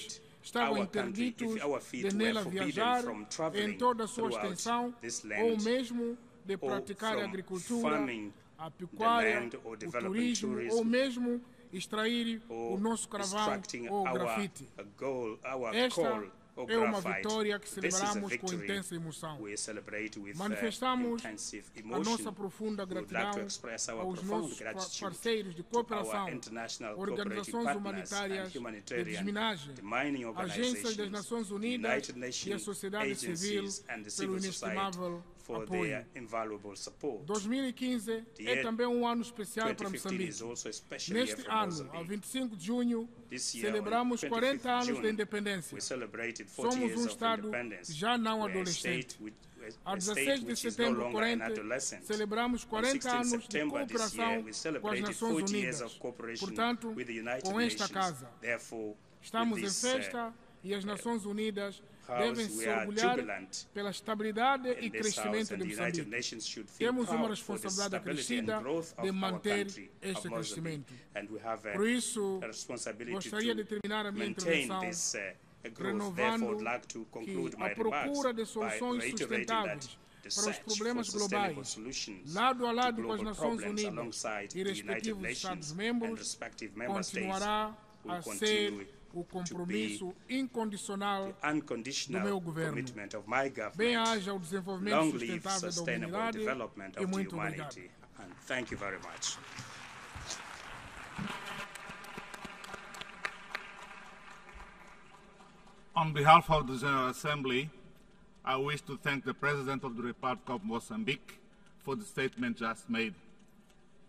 países estavam interditos de nela viajar em toda a sua extensão, ou mesmo de praticar a agricultura, a pecuária, o turismo, ou mesmo extrair o nosso carvão ou grafite. Esta é uma vitória que celebramos com intensa emoção. Manifestamos a nossa profunda gratidão aos nossos parceiros de cooperação, organizações humanitárias de desminagem, agências das Nações Unidas e a sociedade civil pelo inestimável apoio. 2015 é também um ano especial para Moçambique. Neste ano, a 25 de junho, celebramos 40 anos de independência. Somos um Estado já não adolescente. A 16 de setembro corrente, celebramos 40 anos de cooperação com as Nações Unidas. Portanto, com esta casa, estamos em festa e as Nações Unidas devem se orgulhar pela estabilidade e crescimento de Moçambique. Temos uma responsabilidade acrescida de manter este crescimento. Por isso, gostaria de terminar a minha intervenção renovando que a procura de soluções sustentáveis para os problemas globais, lado a lado com as Nações Unidas e respectivos Estados-membros, continuará a ser o compromisso incondicional do meu governo. Bem-haja o desenvolvimento sustentável da humanidade e muito obrigado. On behalf of the General Assembly, I wish to thank the President of the Republic of Mozambique for the statement just made.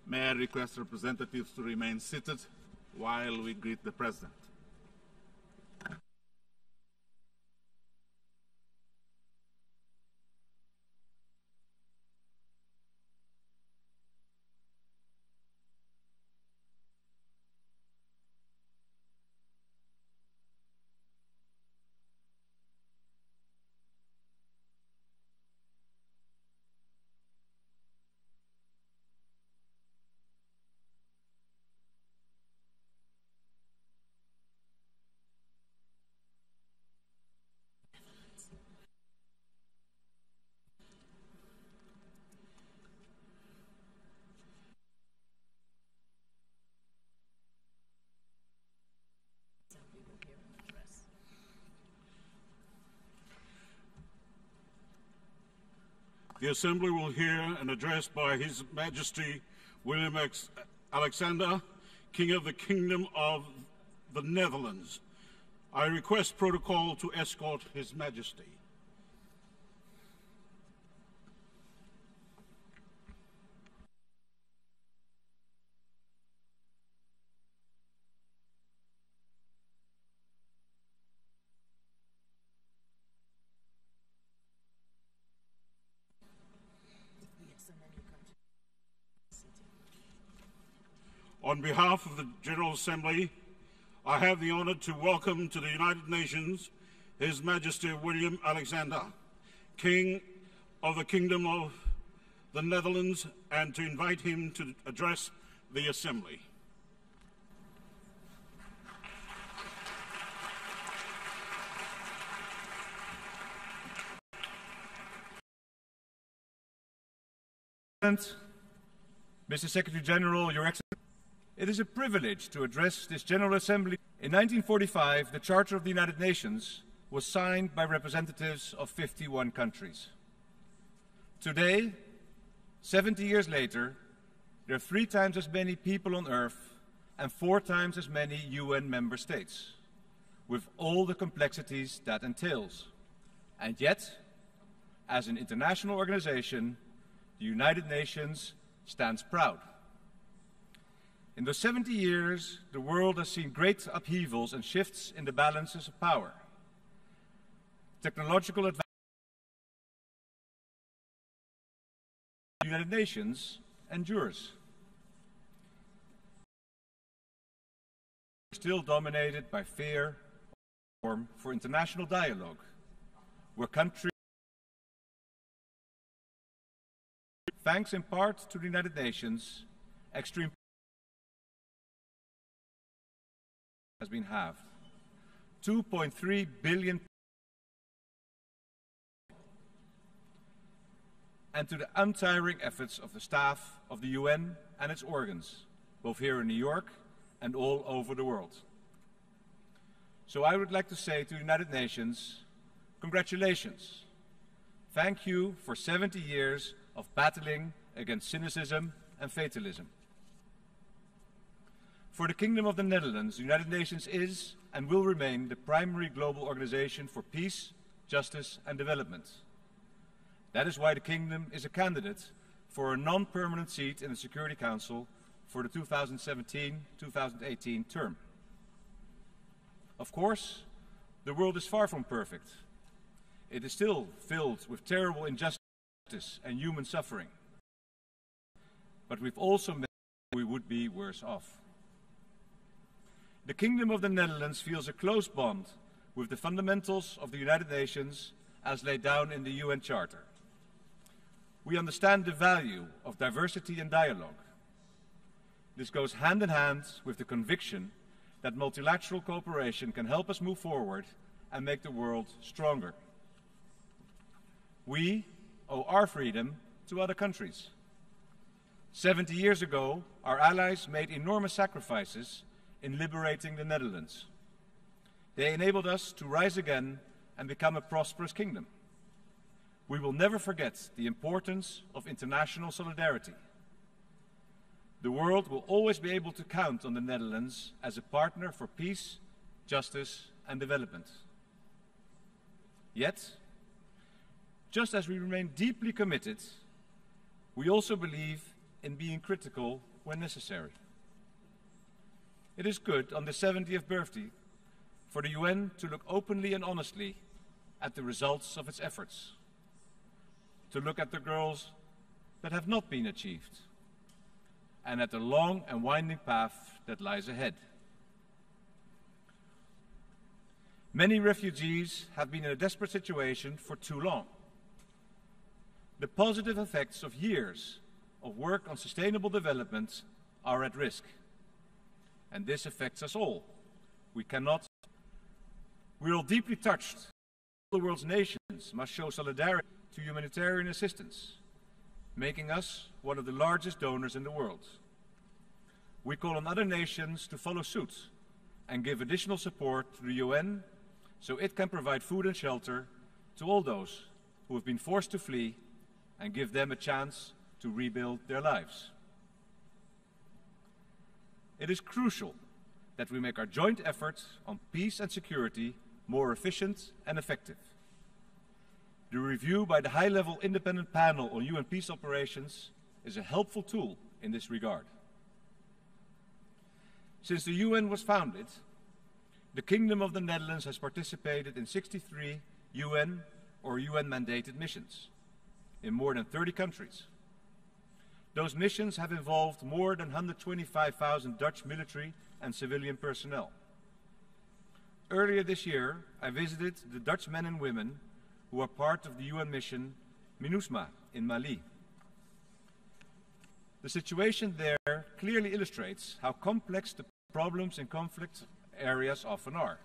May I request representatives to remain seated while we greet the President. The Assembly will hear an address by His Majesty William Alexander, King of the Kingdom of the Netherlands. I request protocol to escort His Majesty. On behalf of the General Assembly, I have the honor to welcome to the United Nations His Majesty William Alexander, King of the Kingdom of the Netherlands, and to invite him to address the Assembly. Mr. Secretary General, Your Excellency, it is a privilege to address this General Assembly. In 1945, the Charter of the United Nations was signed by representatives of 51 countries. Today, 70 years later, there are 3 times as many people on Earth and 4 times as many UN member states, with all the complexities that entails. And yet, as an international organization, the United Nations stands proud. In those 70 years, the world has seen great upheavals and shifts in the balances of power. Technological advances. The United Nations endures. Still dominated by fear for international dialogue, where countries, thanks in part to the United Nations, extreme has been halved. 2.3 billion, and to the untiring efforts of the staff of the UN and its organs, both here in New York and all over the world. So I would like to say to the United Nations, congratulations. Thank you for 70 years of battling against cynicism and fatalism. For the Kingdom of the Netherlands, the United Nations is and will remain the primary global organization for peace, justice and development. That is why the Kingdom is a candidate for a non-permanent seat in the Security Council for the 2017-2018 term. Of course, the world is far from perfect. It is still filled with terrible injustice and human suffering. But we've also made we would be worse off. The Kingdom of the Netherlands feels a close bond with the fundamentals of the United Nations as laid down in the UN Charter. We understand the value of diversity and dialogue. This goes hand in hand with the conviction that multilateral cooperation can help us move forward and make the world stronger. We owe our freedom to other countries. 70 years ago, our allies made enormous sacrifices in liberating the Netherlands. They enabled us to rise again and become a prosperous kingdom. We will never forget the importance of international solidarity. The world will always be able to count on the Netherlands as a partner for peace, justice and development. Yet, just as we remain deeply committed, we also believe in being critical when necessary. It is good on the 70th birthday for the UN to look openly and honestly at the results of its efforts, to look at the goals that have not been achieved, and at the long and winding path that lies ahead. Many refugees have been in a desperate situation for too long. The positive effects of years of work on sustainable development are at risk. And this affects us all. We're all deeply touched. The world's nations must show solidarity to humanitarian assistance, making us one of the largest donors in the world. We call on other nations to follow suit and give additional support to the UN so it can provide food and shelter to all those who have been forced to flee and give them a chance to rebuild their lives. It is crucial that we make our joint efforts on peace and security more efficient and effective. The review by the high-level independent panel on UN peace operations is a helpful tool in this regard. Since the UN was founded, the Kingdom of the Netherlands has participated in 63 UN or UN-mandated missions in more than 30 countries. Those missions have involved more than 125,000 Dutch military and civilian personnel. Earlier this year, I visited the Dutch men and women who are part of the UN mission MINUSMA in Mali. The situation there clearly illustrates how complex the problems in conflict areas often are.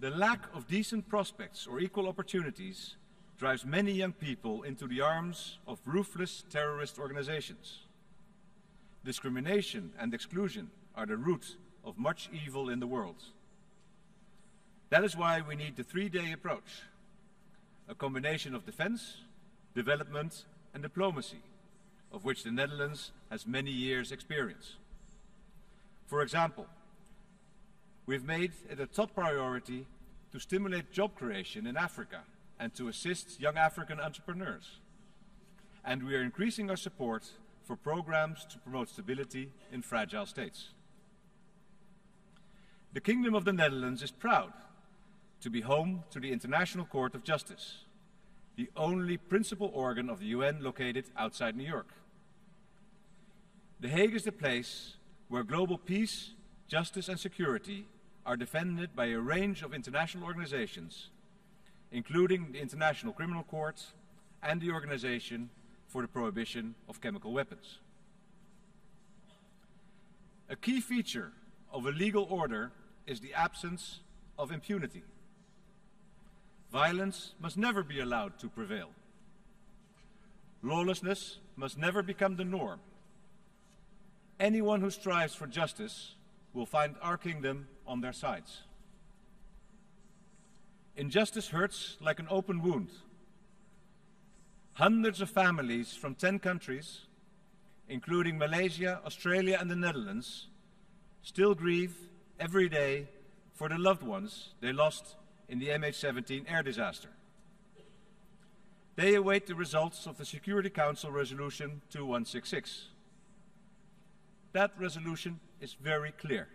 The lack of decent prospects or equal opportunities drives many young people into the arms of ruthless terrorist organizations. Discrimination and exclusion are the root of much evil in the world. That is why we need the three-day approach, a combination of defense, development and diplomacy, of which the Netherlands has many years' experience. For example, we've made it a top priority to stimulate job creation in Africa and to assist young African entrepreneurs. And we are increasing our support for programs to promote stability in fragile states. The Kingdom of the Netherlands is proud to be home to the International Court of Justice, the only principal organ of the UN located outside New York. The Hague is the place where global peace, justice and security are defended by a range of international organizations, including the International Criminal Court and the Organization for the Prohibition of Chemical Weapons. A key feature of a legal order is the absence of impunity. Violence must never be allowed to prevail. Lawlessness must never become the norm. Anyone who strives for justice will find our kingdom on their sides. Injustice hurts like an open wound. Hundreds of families from 10 countries, including Malaysia, Australia, and the Netherlands, still grieve every day for the loved ones they lost in the MH17 air disaster. They await the results of the Security Council Resolution 2166. That resolution is very clear.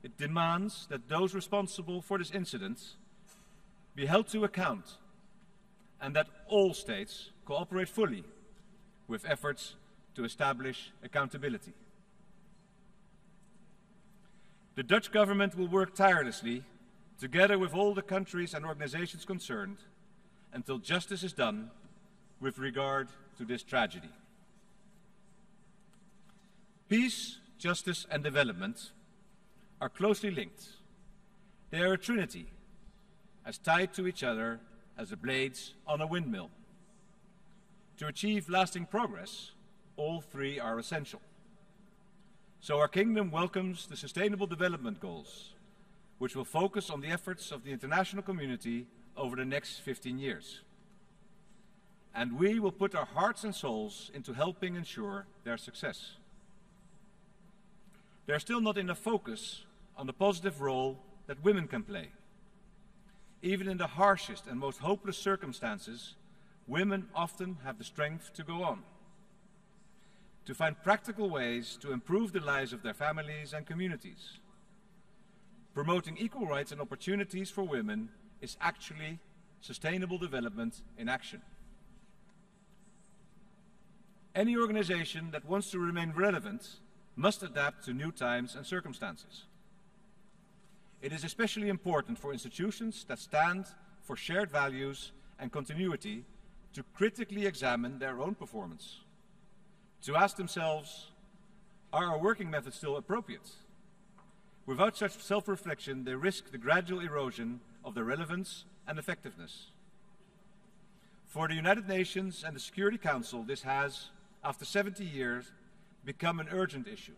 It demands that those responsible for this incident be held to account and that all states cooperate fully with efforts to establish accountability. The Dutch government will work tirelessly, together with all the countries and organizations concerned, until justice is done with regard to this tragedy. Peace, justice, and development are closely linked. They are a trinity, as tied to each other as the blades on a windmill. To achieve lasting progress, all three are essential. So our kingdom welcomes the Sustainable Development Goals, which will focus on the efforts of the international community over the next 15 years. And we will put our hearts and souls into helping ensure their success. There's still not enough focus on the positive role that women can play. Even in the harshest and most hopeless circumstances, women often have the strength to go on, to find practical ways to improve the lives of their families and communities. Promoting equal rights and opportunities for women is actually sustainable development in action. Any organization that wants to remain relevant must adapt to new times and circumstances. It is especially important for institutions that stand for shared values and continuity to critically examine their own performance, to ask themselves, are our working methods still appropriate? Without such self-reflection, they risk the gradual erosion of their relevance and effectiveness. For the United Nations and the Security Council, this has, after 70 years, become an urgent issue.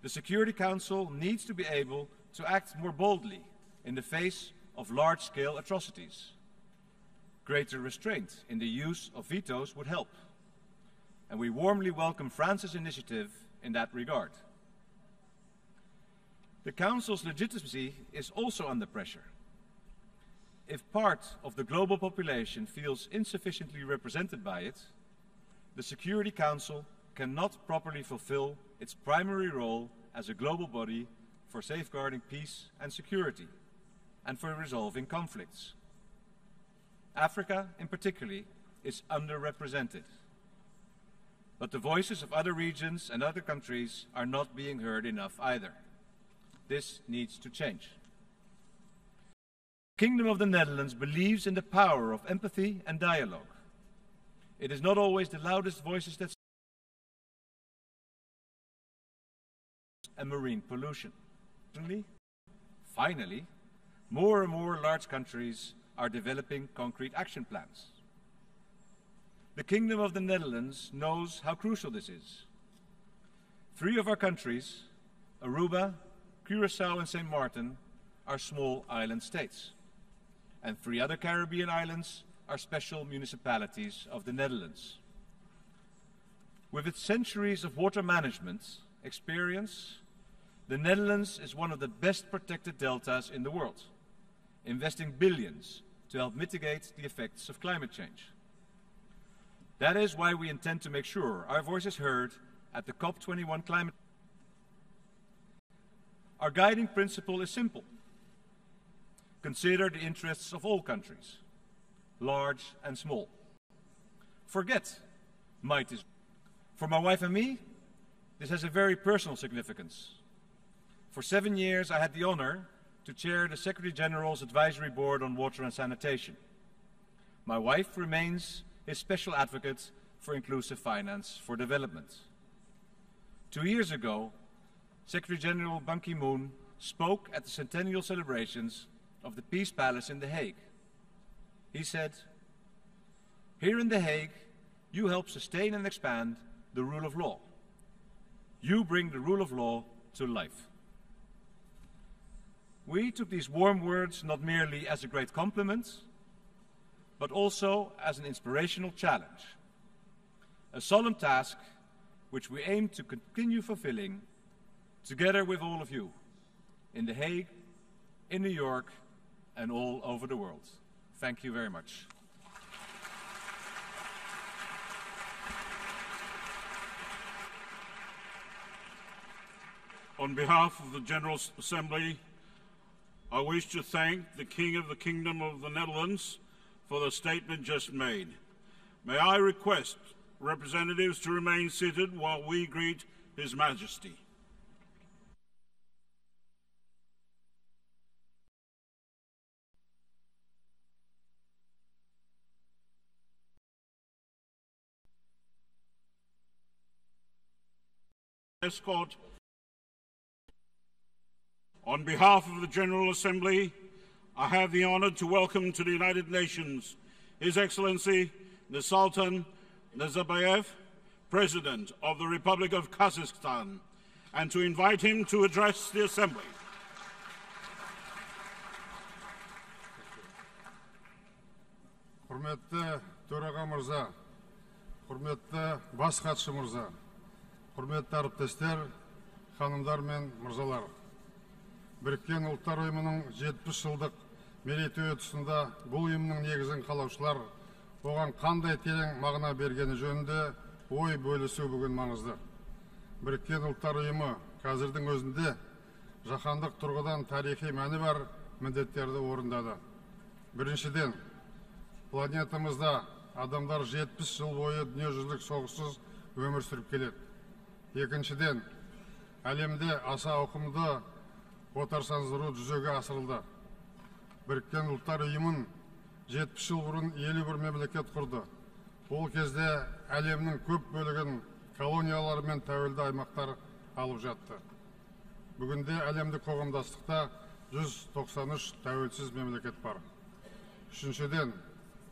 The Security Council needs to be able to act more boldly in the face of large-scale atrocities. Greater restraint in the use of vetoes would help, and we warmly welcome France's initiative in that regard. The Council's legitimacy is also under pressure. If part of the global population feels insufficiently represented by it, the Security Council cannot properly fulfill its primary role as a global body for safeguarding peace and security, and for resolving conflicts. Africa, in particular, is underrepresented. But the voices of other regions and other countries are not being heard enough either. This needs to change. The Kingdom of the Netherlands believes in the power of empathy and dialogue. It is not always the loudest voices that and marine pollution. Finally, more and more large countries are developing concrete action plans. The Kingdom of the Netherlands knows how crucial this is. 3 of our countries, Aruba, Curaçao and St. Martin, are small island states, and 3 other Caribbean islands are special municipalities of the Netherlands. With its centuries of water management experience, the Netherlands is one of the best protected deltas in the world, investing billions to help mitigate the effects of climate change. That is why we intend to make sure our voice is heard at the COP21 climate. Our guiding principle is simple. Consider the interests of all countries, large and small. Forget might is. For my wife and me, this has a very personal significance. For 7 years, I had the honor to chair the Secretary General's Advisory Board on Water and Sanitation. My wife remains his special advocate for inclusive finance for development. 2 years ago, Secretary General Ban Ki-moon spoke at the centennial celebrations of the Peace Palace in The Hague. He said, "Here in The Hague, you help sustain and expand the rule of law. You bring the rule of law to life." We took these warm words not merely as a great compliment, but also as an inspirational challenge, a solemn task which we aim to continue fulfilling together with all of you in The Hague, in New York, and all over the world. Thank you very much. On behalf of the General Assembly, I wish to thank the King of the Kingdom of the Netherlands for the statement just made. May I request representatives to remain seated while we greet His Majesty. Escort. On behalf of the General Assembly, I have the honor to welcome to the United Nations His Excellency the Sultan Deyab, President of the Republic of Kazakhstan, and to invite him to address the Assembly. Құрметті төраға мырза, құрметті бас хатшы мырза, құрметті әріптестер, ханымдар мен мырзалар. Біріккен ұлттар ұйымының 70 жылдық мерейтойы тұсында бұл ұйымның негізін қалаушылар оған қандай терең мағына бергені жөнінде ой бөлісу бүгін маңызды. Біріккен ұлттар ұйымы қазірдің өзінде жаһандық тұрғыдан тарихи мәні бар міндеттерді орындады. Біріншіден, планетамызда адамдар 70 жыл бойы дүниежүзілік соғыссыз өмір сүріп келеді. Екіншіден, әлемде аса ауқымды отарсыздандыру жүзеге асырылды. Біріккен ұлттар ұйымын 70 жыл бұрын 51 мемлекет құрды. Ол кезде әлемнің көп бөлігін колониялар мен тәуелді аймақтар алып жатты. Бүгінде әлемдік қоғамдастықта 193 тәуелсіз мемлекет бар. Үшіншіден,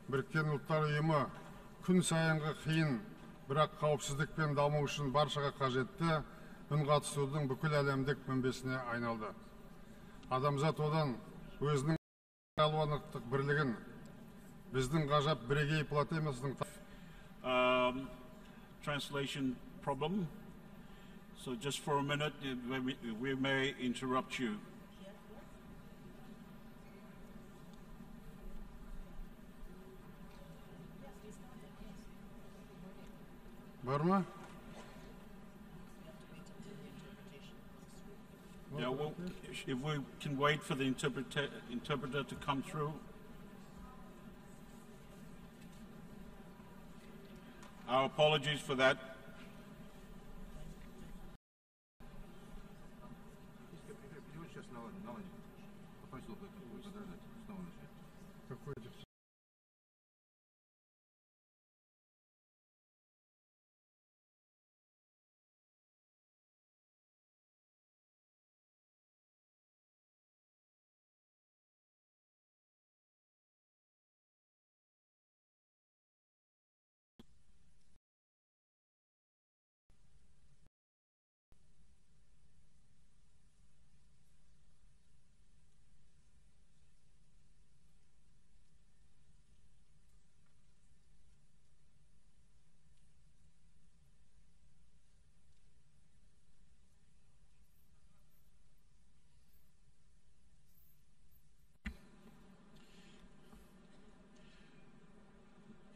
Біріккен ұлттар ұйымы күн сайынғы қиын, бірақ қауіпсіздік пен даму үшін баршаға қажетті үнқатысудың бүкіл әлемдік мінбесіне айналды. Адамзат одан өзінің алуандықтық бірлігін, біздің ғажап бірегей платформасының Translation problem. So just for a minute, we may interrupt you. Бар ма? Yeah, well, if we can wait for the interpreter to come through. Our apologies for that.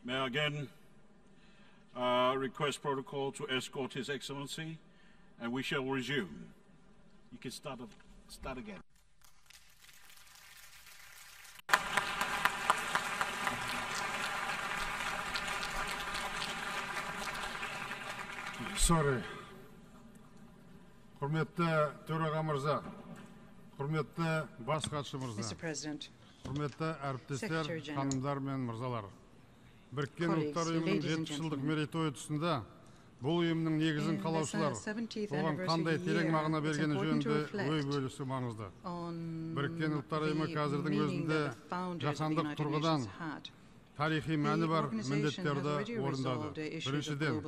May I again request protocol to escort His Excellency, and we shall resume. You can start again. Sorry. Құрметті төраға мырза, құрметті бас хатшы мырза, құрметті әріптестер, ханымдар мен мырзалар. Біріккен ұлттар ұйымының 70 жылдық мерейтойы тұсында Бұл ұйымның негізін қалаушылар оған қандай терең мағына бергені жөнінде ой бөлісі маңызды. Біріккен ұлттар ұйымы қазірдің өзінде жаһандық тұрғыдан тарихи мәні бар міндеттерді орындады. Біріншіден,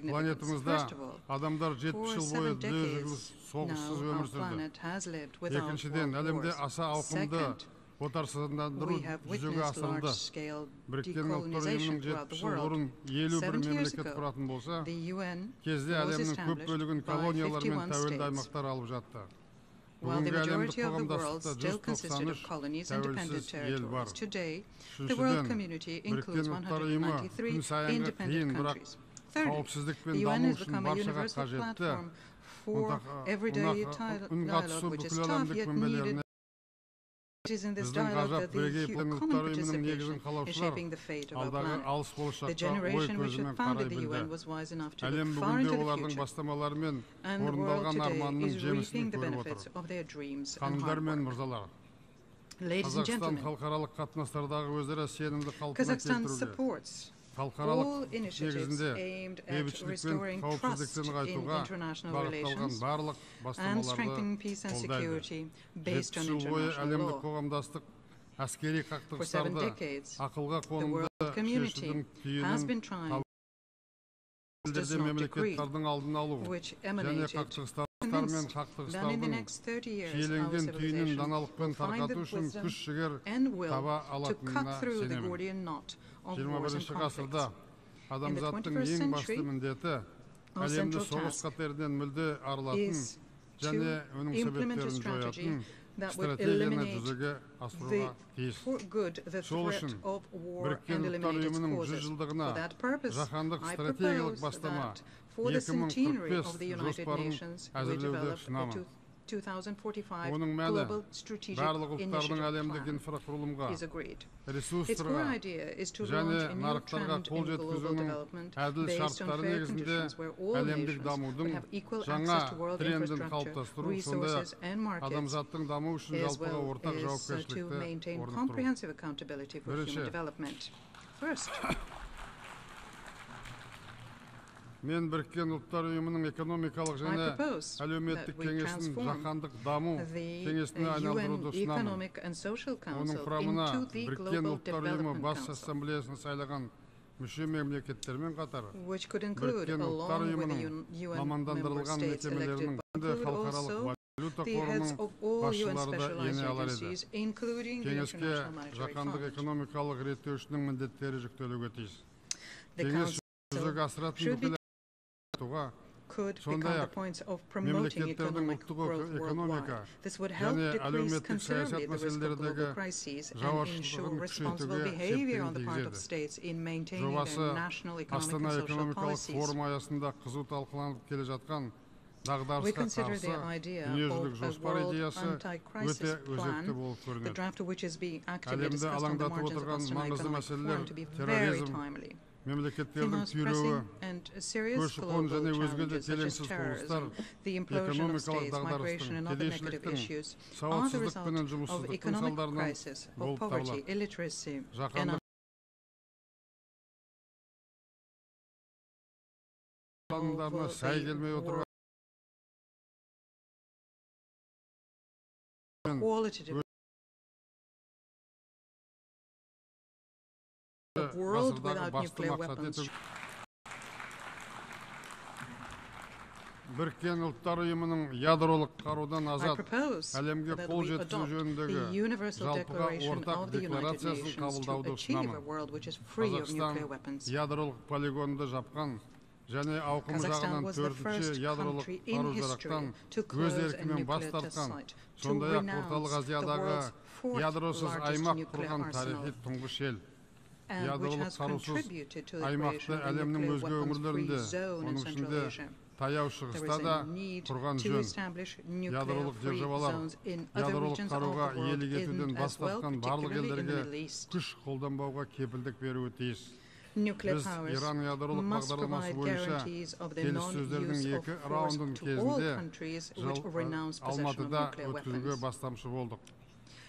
планетамызда адамдар 70 жыл бойы дүниежүзілік соғыссыз өмір сүрді. Екіншіден, әлемде аса ауқымды отарсыздандыру жүзеге асырылды. Біріккен ұлттар ұйымының 70 жыл бұрын 51 мемлекет құратын болса, кезде әлемнің көп бөлігін колониялар мен тәуелді аймақтар алып жатты. Бүгінгі әлемдік қоғамдастықта 193 тәуелсіз ел бар. Үшіншіден, Біріккен ұлттар ұйымы күн сайынғы қиын, бірақ қауіпсіздік пен даму үшін баршаға қажетті үнқатысу бүкіл әлемдік мінбелеріне біздің ғажап бірегей ұлттар ұйымының негізін қалаушылар алдағы алыс болашаққа ой көзімен қарай білді. Әлем бүгінде олардың бастамалары мен орындалған арманының жемісін көріп отыр. Ханымдар мен мырзалар, Қазақстан халықаралық қатынастардағы өзара сенімді қалпына келтіруге, халықаралық негізінде бейбітшілік пен қауіпсіздікті нығайтуға бағытталған барлық бастамаларды қолдайды. 70 жыл бойы әлемдік қоғамдастық әскери қақтығыстарды ақылға қонымды шешудің түйінін елдерде мемлекеттердің алдын алу және қақтығыстар мен қақтығыстардың шиеленген түйінін даналықпен тарқату үшін күш-жігер таба алатынына сенемін. 21 ғасырда адамзаттың ең басты міндеті әлемді соғыс қатерінен мүлде арылатын және оның себептерін жоятын стратегияны жүзеге асыруға тиіс. Сол үшін Біріккен ұлттар ұйымының 100 жылдығына жаһандық стратегиялық бастама 2045 жоспарын әзірлеуді ұсынамын. Оның мәні барлық ұлттардың әлемдік инфрақұрылымға, ресурстарға және нарықтарға қол жеткізуінің әділ шарттары негізінде әлемдік дамудың жаңа трендін қалыптастыру, сондай-ақ адамзаттың даму үшін жалпыға ортақ жауапкершілікті орнықтыру. Бірінші, мен Біріккен ұлттар ұйымының экономикалық және әлеуметтік кеңесін жаһандық даму кеңесіне айналдыруды ұсынамын. Оның құрамына Біріккен ұлттар ұйымы бас ассамблеясын сайлаған мүше мемлекеттермен қатар Біріккен ұлттар ұйымының мамандандырылған мекемелерінің халықаралық валюта қорының басшылары да ене алар еді. Кеңеске жаһандық экономикалық реттеушінің міндеттері жүктелуге тиіс. Кеңес жүзеге асыратын бүкіл сондай-ақ мемлекеттердің ұлттық экономика және әлеуметтік саясат мәселелердегі жауапкершілігін күшейтуге септігін тигізеді. Жобасы Астана экономикалық форум аясында қызу талқыланып келе жатқан дағдарысқа қарсы дүниежүзілік жоспар идеясы өте өзекті болып көрінеді. Әлемді алаңдатып отырған маңызды мәселелер терроризм, мемлекеттердің күйреуі, көші-қон және өзге де келеңсіз құбылыстар, экономикалық дағдарыстың, кедейшіліктің, сауатсыздық пен жұмыссыздықтың салдарынан болып табылады. Жаһандық заңдарына сай келмей отырған world without nuclear weapons. Біріккен ұлттар ұйымының ядролық қарудан азат әлемге қол жеткізу жөніндегі жалпыға ортақ декларациясын қабылдауды ұсынамын. Қазақстан ядролық полигонды жапқан және ауқымы жағынан 4-ші ядролық қару-жарақтан өз еркімен бас тартқан, сондай-ақ Орталық Азиядағы ядросыз аймақ құрған тарихи тұңғыш ел. Ядролық қарусыз аймақты әлемнің өзге өңірлерінде, оның ішінде таяу шығыста да құрған жөн. Ядролық державалар ядролық қаруға иелік етуден бас тартқан барлық елдерге күш қолданбауға кепілдік беруі тиіс. Біз Иран ядролық бағдарламасы бойынша келіссөздердің 2 раундын кезінде Алматыда өткізуге бастамшы болдық.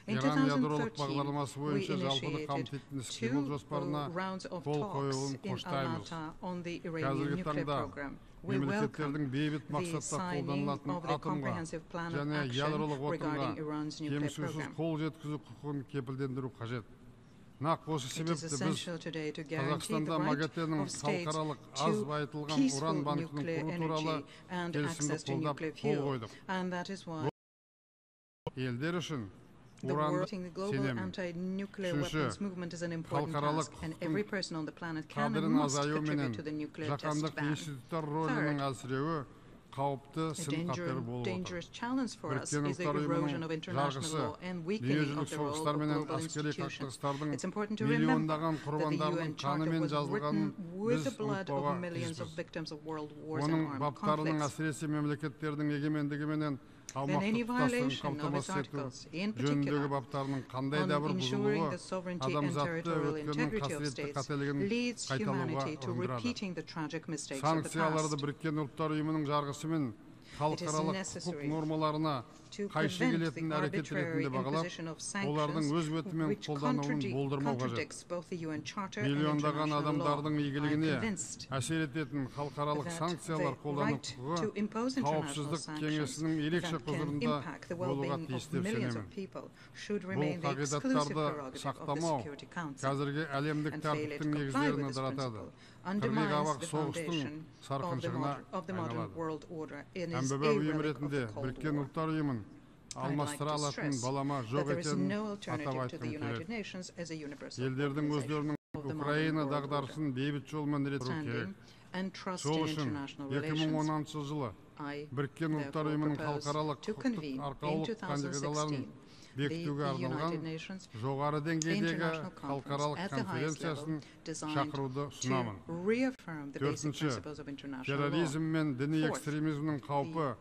In Иран ядролық 2013, бағдарламасы we бойынша жалпыны initiated қамтитын іс-қимыл 2 жоспарына rounds of қол talks қойылуын in қоштаймыз. Almaty on the Iranian Қазіргі nuclear таңда program. We welcome мемлекеттердің бейбіт the мақсатта signing қолданылатын of the атомға comprehensive plan of және action ядролық отынға regarding Iran's nuclear кемшілсіз program. қол жеткізу құқығын кепілдендіру қажет. Нақ осы It is себепті біз essential today to guarantee the Қазақстанда right МАГАТЭ-ның of states халықаралық аз to байытылған peaceful уран банкінің nuclear құру туралы energy and келісімді access to қолдап nuclear қол fuel. қойдық. And that is why Елдер үшін the global сенемін. anti-nuclear Үшінші, weapons movement is an important халықаралық task, and every person on the planet can and қадірін must азаю contribute менен to the nuclear test жаһандық ban. институттар рөлінің әлсіреуі қауіпті A сын қатері болып dangerous отыр. challenge for us Біріккен is the Ұлттар erosion Ұйымының of international жарғысы, law and weakening дүниежүзілік of the role соғыстар of менен global әскери institutions. қақтығыстардың It's important to remember миллиондаған that the құрбандардың UN Charter қанымен was жазылғанын written with біз the blood ұмытпауға of millions of тиіспіз. victims of world wars and Оның armed баптарының conflicts. әсіресе мемлекеттердің егемендігі менен Then аумақтық any тұтастығын violation of its қамтамасыз ету articles, in жөніндегі particular, баптарының қандай on да бір ensuring бұзылуы the sovereignty and адамзатты territorial өткеннің integrity of қасіретті states қателігін leads қайталауға humanity to ұрындырады. repeating the tragic mistakes of the Санкцияларды past. Біріккен Ұлттар Ұйымының жарғысымен халықаралық құқық necessary нормаларына To қайшы prevent келетін the әрекет arbitrary ретінде бағалап, imposition of олардың sanctions өз бетімен which қолдануын болдырмау қажет. contradicts both the UN Charter and Миллиондаған international law. адамдардың I am игілігіне convinced әсер ететін халықаралық that санкциялар the қолдану right to құқығы impose international Қауіпсіздік sanctions кеңесінің ерекше that can құзырында impact the болуға well-being тиіс of деп millions сенемін. of people should Бұл remain the exclusive қағидаттарды prerogative of the сақтамау Security Council. қазіргі әлемдік And failure to тәртіптің comply негіздерін with this ыдыратады. principle undermines Қырғи-қабақ the соғыстың foundation сарқыншығына of the modern айналады. world order and is a МББ ұйым relic of the ретінде Cold Біріккен War. Ұлттар Ұйымын I'd like алмастыра to алатын stress балама that жоқ there is екенін no атап alternative to the айтқым United келеді. Nations as a universal Елдердің organization өздерінің of the modern Украина world order. дағдарысын бейбіт жолмен реттеу керек. Standing and trust Сол in үшін international relations. 2016 жылы I Біріккен Ұлттар therefore Ұйымының propose халықаралық to құқықтық convene in арқаулық қағидаларын 2016 бекітуге the арналған United Nations жоғары деңгейдегі International Conference халықаралық at the highest конференциясын level designed шақыруды to ұсынамын. reaffirm the basic Төртінші, principles of international law. терроризм мен діни Fourth, экстремизмнің қаупі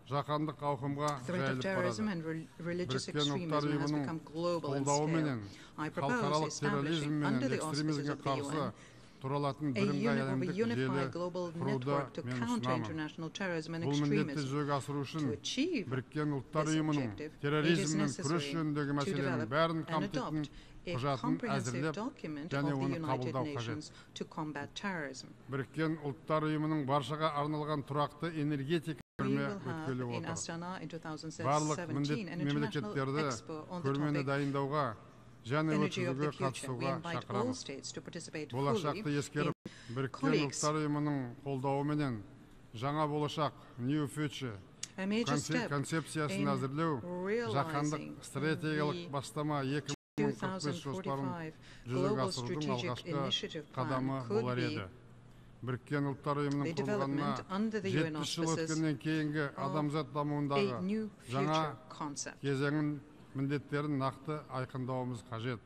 жаһандық ауқымға Threat of жайылып terrorism барады. and religious Біріккен Ұлттар extremism has Ұйымының become global in қолдауыменен scale. I propose халықаралық терроризм establishing мен under the auspices экстремизмге of the қарсы UN тұралатын a бірыңғай әлемдік желі unified global құруды network to мен counter ұсынамын. international terrorism and Бұл міндетті extremism. жүзеге асыру үшін To achieve Біріккен Ұлттар this Ұйымының objective, it is терроризммен күрес necessary жөніндегі to мәселенің develop бәрін and қамтитын adopt a құжатын comprehensive әзірлеп document және of the оны United қабылдау қажет. Nations to combat terrorism. Біріккен Ұлттар Ұйымының баршаға арналған тұрақты энергетика We көрме will have өткелі in отыр. Astana in Барлық 2017 an international мемлекеттерді expo on the көрмені topic дайындауға және Energy of өткізуге the Future. We қатысуға invite all шақырамыз. states to participate Болашақты fully ескеріп, Біріккен colleagues. Ұлттар Ұйымының қолдауыменен жаңа болашақ New Future a major step концепциясын in әзірлеу жаһандық realizing стратегиялық the бастама 2045 жоспарын 2045 жүзеге Global асырудың Strategic алғашқы Initiative қадамы Plan could болар be еді. Біріккен Ұлттар the Ұйымының құрылғанына development under the UN 70 жыл auspices өткеннен кейінгі адамзат a дамуындағы new жаңа future concept. кезеңін міндеттерін нақты айқындауымыз қажет.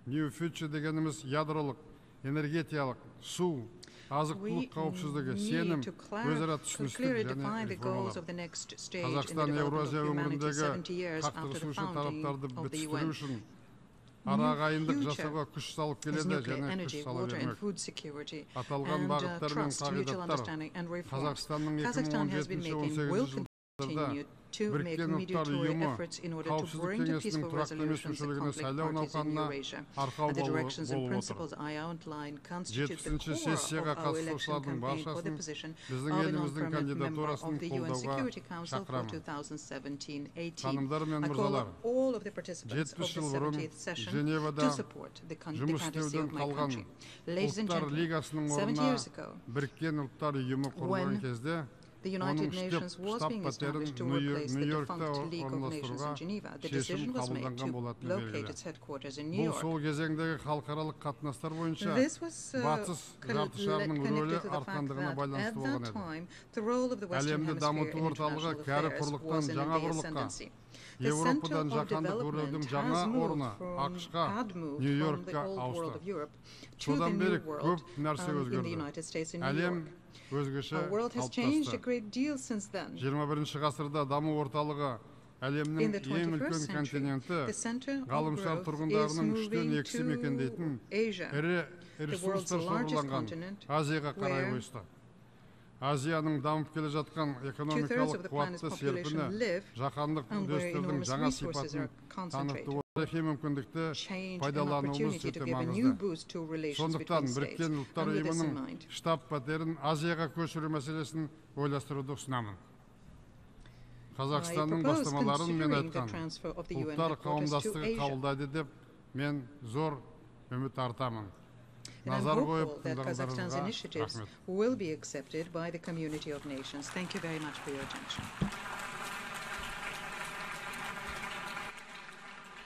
New Future дегеніміз ядролық, энергетикалық, су, азық-түлік қауіпсіздігі, сенім, өзара түсіністік clearly және define the goals реформалар. of the next stage in the Қазақстан development Еуразия of humanity өңіріндегі 70 years after the қақтығысушы founding тараптарды of the бітістіру UN. үшін арағайындық New жасауға күш салып Is келеді nuclear және күш energy, сала water and бермек. food security, Аталған and бағыттар мен trust, mutual қағидаттар understanding and reforms. Қазақстанның Kazakhstan has been making, 2017-18 will жылдарда continue to make Біріккен Ұлттар mediatory Ұйымы efforts in order to Қауіпсіздік bring to кеңесінің peaceful тұрақты resolutions the мүшелігіне conflict сайлау parties in науқанына Eurasia. арқау And the болып directions and отыр. principles I outlined constitute the 70-ші core сессияға of our election қатысушылардың campaign for the баршасын position біздің of a еліміздің non-permanent member кандидатурасын of the UN қолдауға Security Council for шақырамын. 2017-18. Ханымдар мен I call мырзалар, on all of the participants of 70 the жыл бұрын 70th session Женевада to support the жұмыс candidacy істеуден of my қалған country. Ladies and Ұлттар gentlemen, Лигасының 70 орнына years ago, Біріккен Ұлттар Ұйымы құрылған when кезде the оның United штаб Nations was being пәтерін established to replace the Нью-Йоркта defunct League of Nations орналастыруға in Geneva. The шешім decision was made қабылданған to болатыны locate белгілі. its headquarters in New Бұл York. сол кезеңдегі халықаралық қатынастар бойынша This was батыс жарты шарының рөлі connected to the fact артқандығына that байланысты at болған that еді. time, the role of the Western Әлемді Hemisphere дамыту in орталығы international кәрі affairs құрлықтан was in a жаңа құрлыққа, ascendancy. The center Еуропадан of жаһандық development өрлеудің has жаңа орны moved from, ақш-қа, had moved from Нью-Йоркқа the old world ауысты. of Europe to the Содан new бері world көп нәрсе in the өзгерді. United States in New Әлем York. өзгеше Our world has changed a қалыптасты. great deal since then. 21-ші ғасырда даму орталығы In әлемнің the ең 21st үлкен century, континенті, the center of ғалымшар growth is тұрғындарының 3-тен moving 2-сі мекендейтін to Asia, ірі the world's ресурстар largest шоғырланған continent, Азияға қарай where ойысты. Азияның дамып келе жатқан экономикалық қуатты серпіні жаһандық үдерістердің жаңа сипатын танытты. Тарихи мүмкіндікті пайдалануымыз өте маңызды. Сондықтан Біріккен ұлттар ұйымының штаб пәтерін Азияға көшіру мәселесін ойластыруды ұсынамын. Қазақстанның бастамаларын мен айтқан ұлттар қауымдастығы қабылдайды деп мен зор үміт артамын. And I'm hopeful that Kazakhstan's initiatives will be accepted by the community of nations. Thank you very much for your attention.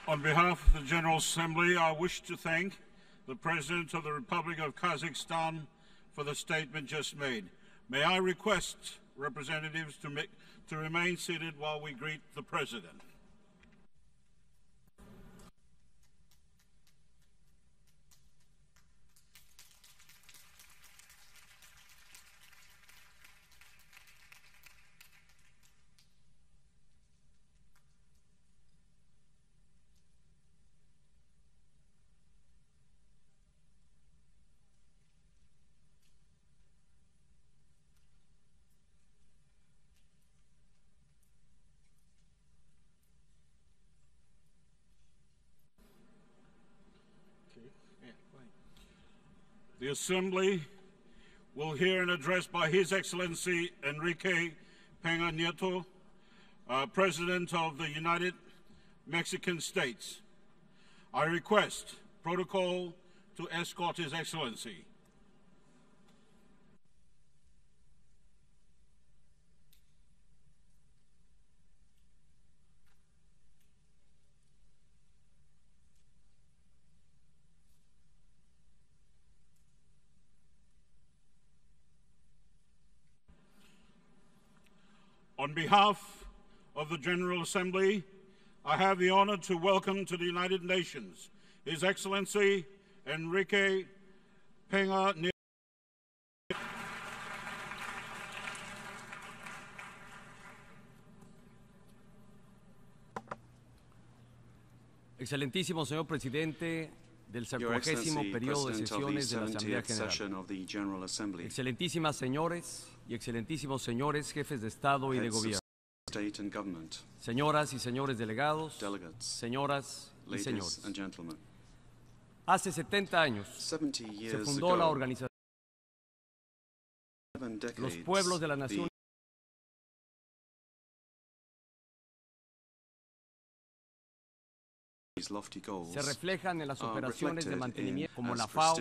On behalf of the General Assembly, I wish to thank the President of the Republic of Kazakhstan for the statement just made. May I request representatives to remain seated while we greet the President. The Assembly will hear an address by His Excellency Enrique Peña Nieto, President of the United Mexican States. I request protocol to escort His Excellency. On behalf of the General Assembly, I have the honor to welcome to the United Nations His Excellency Enrique Peña Nieto. Excelentísimo señor presidente del 70º periodo de sesiones de la Asamblea General. Excelentísimas señores y excelentísimos señores jefes de Estado y de Gobierno. Señoras y señores delegados, señoras y señores. Hace 70 años se fundó la organización. Los pueblos de la nación se reflejan en las operaciones de mantenimiento como la FAO,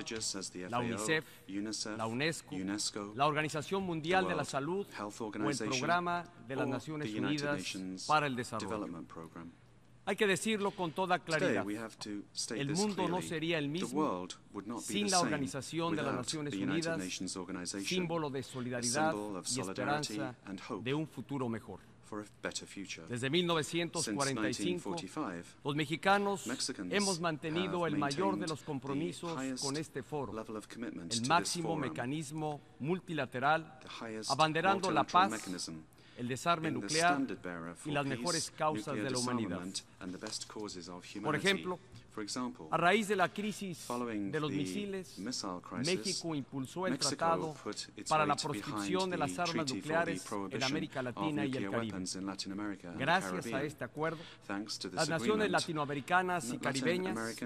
la UNICEF, la UNESCO, la Organización Mundial de la Salud o el Programa de las Naciones Unidas para el Desarrollo. Hay que decirlo con toda claridad, el mundo no sería el mismo sin la Organización de las Naciones Unidas, símbolo de solidaridad y esperanza de un futuro mejor. Desde 1945, los mexicanos hemos mantenido el mayor de los compromisos con este foro, el máximo mecanismo multilateral, abanderando la paz, el desarme nuclear y las mejores causas de la humanidad. Por ejemplo, a raíz de la crisis de los misiles, México impulsó el Tratado para la proscripción de las armas nucleares en América Latina y el Caribe. Gracias a este acuerdo, las naciones latinoamericanas y caribeñas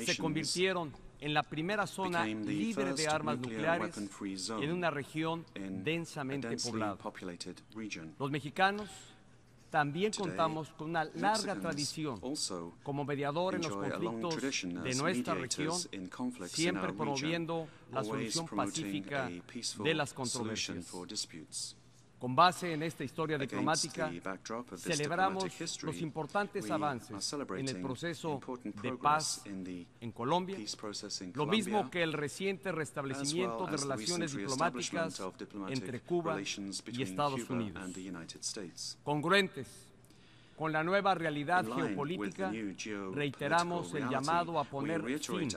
se convirtieron en la primera zona libre de armas nucleares en una región densamente poblada. Los mexicanos también contamos con una larga tradición como mediador en los conflictos de nuestra región, siempre promoviendo la solución pacífica de las controversias. Con base en esta historia diplomática, celebramos los importantes avances en el proceso de paz en Colombia, lo mismo que el reciente restablecimiento de relaciones diplomáticas entre Cuba y Estados Unidos. Congruentes con la nueva realidad geopolítica, reiteramos el llamado a poner fin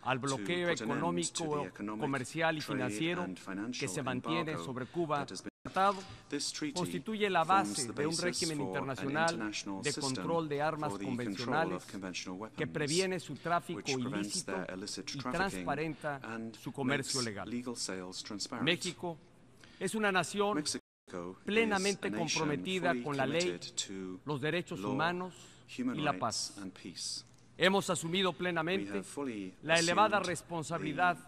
al bloqueo económico, comercial y financiero que se mantiene sobre Cuba. El tratado constituye la base de un régimen internacional de control de armas convencionales que previene su tráfico ilícito y transparenta su comercio legal. México Es una nación plenamente comprometida con la ley, los derechos humanos y la paz. Hemos asumido plenamente la elevada responsabilidad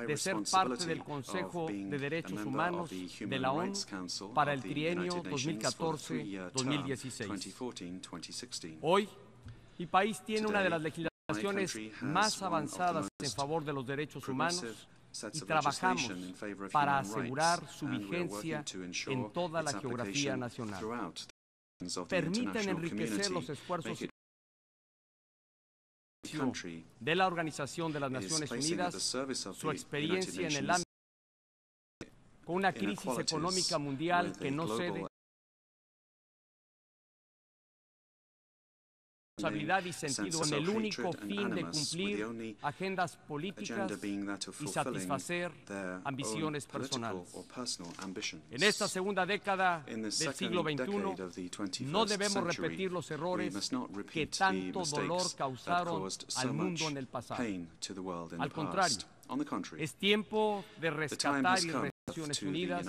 de ser parte del Consejo de Derechos Humanos de la ONU para el trienio 2014-2016. Hoy, mi país tiene una de las legislaciones más avanzadas en favor de los derechos humanos y trabajamos para asegurar su vigencia en toda la geografía nacional. Permiten enriquecer los esfuerzos de la Organización de las Naciones Unidas, su experiencia en el ámbito con una crisis económica mundial que no cede, responsabilidad y sentido en el único fin de cumplir agendas políticas y satisfacer ambiciones personales. En esta segunda década del siglo XXI, no debemos repetir los errores que tanto dolor causaron al mundo en el pasado. Al contrario, es tiempo de rescatar y Naciones Unidas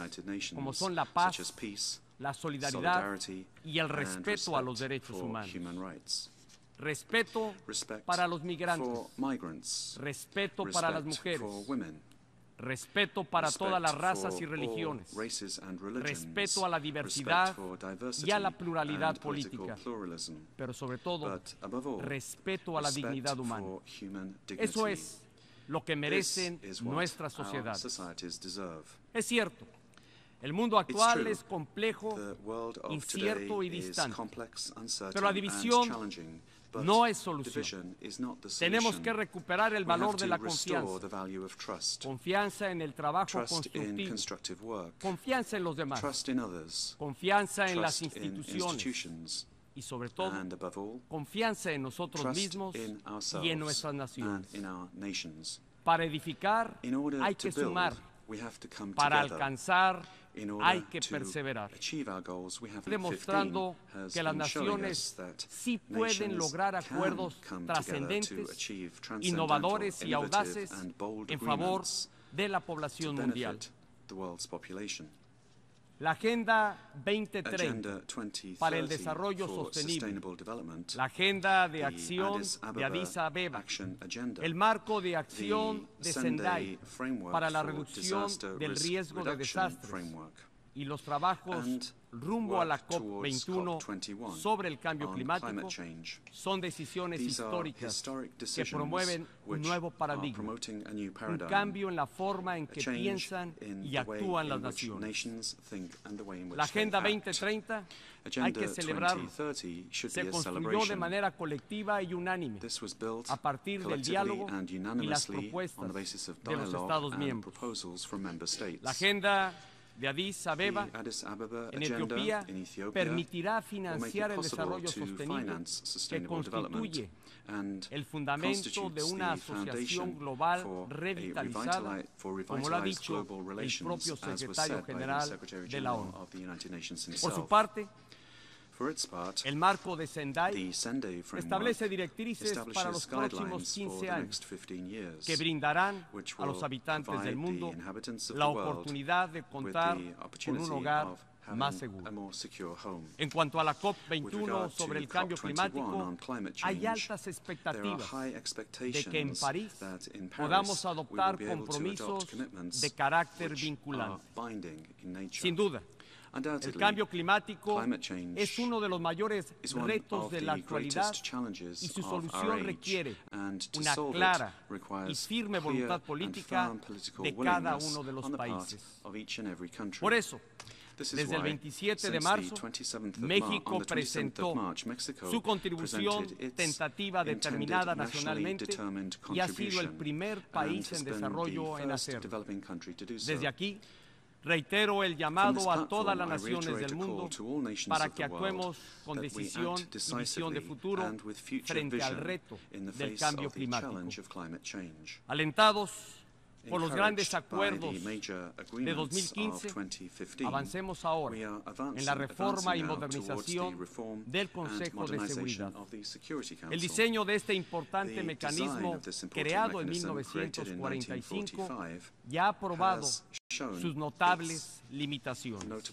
como son la paz, la solidaridad y el respeto a los derechos humanos. Respeto para los migrantes, respeto para las mujeres, respeto para todas las razas y religiones, respeto a la diversidad y a la pluralidad política, pero sobre todo, respeto a la dignidad humana. Eso es lo que merecen nuestras sociedades. Es cierto, el mundo actual es complejo, incierto y distante, pero la división no es solución. Tenemos que recuperar el valor de la confianza. Confianza en el trabajo constructivo. Confianza en los demás. Confianza en las instituciones. Y sobre todo, confianza en nosotros mismos y en nuestras naciones. Para edificar hay que sumar. Para alcanzar hay que perseverar, demostrando que las naciones sí pueden lograr acuerdos trascendentes, innovadores y audaces en favor de la población mundial. La Agenda 2030 para el Desarrollo Sostenible, la Agenda de Acción de Addis Abeba, el Marco de Acción de Sendai para la reducción del riesgo de desastres y los trabajos rumbo a la COP21 sobre el cambio climático son decisiones históricas que promueven un nuevo paradigma, un cambio en la forma en que piensan y actúan las naciones. La Agenda 2030 hay que celebrarlo. Se construyó de manera colectiva y unánime a partir del diálogo y las propuestas de los Estados miembros. La Agenda de Addis Abeba, en Etiopía, permitirá financiar el desarrollo sostenible que constituye el fundamento de una asociación global revitalizada, como lo ha dicho el propio secretario general de la ONU. Por su parte, el marco de Sendai establece directrices para los próximos 15 años que brindarán a los habitantes del mundo la oportunidad de contar con un hogar más seguro. En cuanto a la COP21 sobre el cambio climático, hay altas expectativas de que en París podamos adoptar compromisos de carácter vinculante. Sin duda, el cambio climático es uno de los mayores retos de la actualidad y su solución requiere una clara y firme voluntad política de cada uno de los países. Por eso, desde el 27 de marzo, México presentó su contribución tentativa determinada nacionalmente y ha sido el primer país en desarrollo en hacerlo. Desde aquí, reitero el llamado a todas las naciones del mundo para que actuemos con decisión y visión de futuro frente al reto del cambio climático. Alentados por los grandes acuerdos de 2015, avancemos ahora en la reforma y modernización del Consejo de Seguridad. El diseño de este importante mecanismo, creado en 1945, ya aprobado sus notables limitaciones.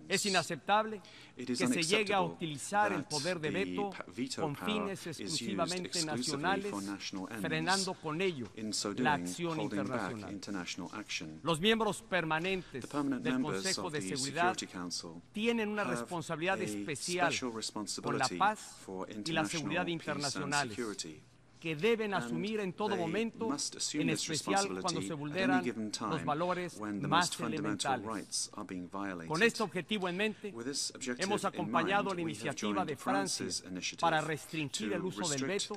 Es inaceptable que se llegue a utilizar el poder de veto con fines exclusivamente nacionales, frenando con ello la acción internacional. Los miembros permanentes del Consejo de Seguridad tienen una responsabilidad especial con la paz y la seguridad internacionales, que deben asumir en todo momento, en especial cuando se vulneran los valores más elementales. Con este objetivo en mente, hemos acompañado la iniciativa de Francia para restringir el uso del veto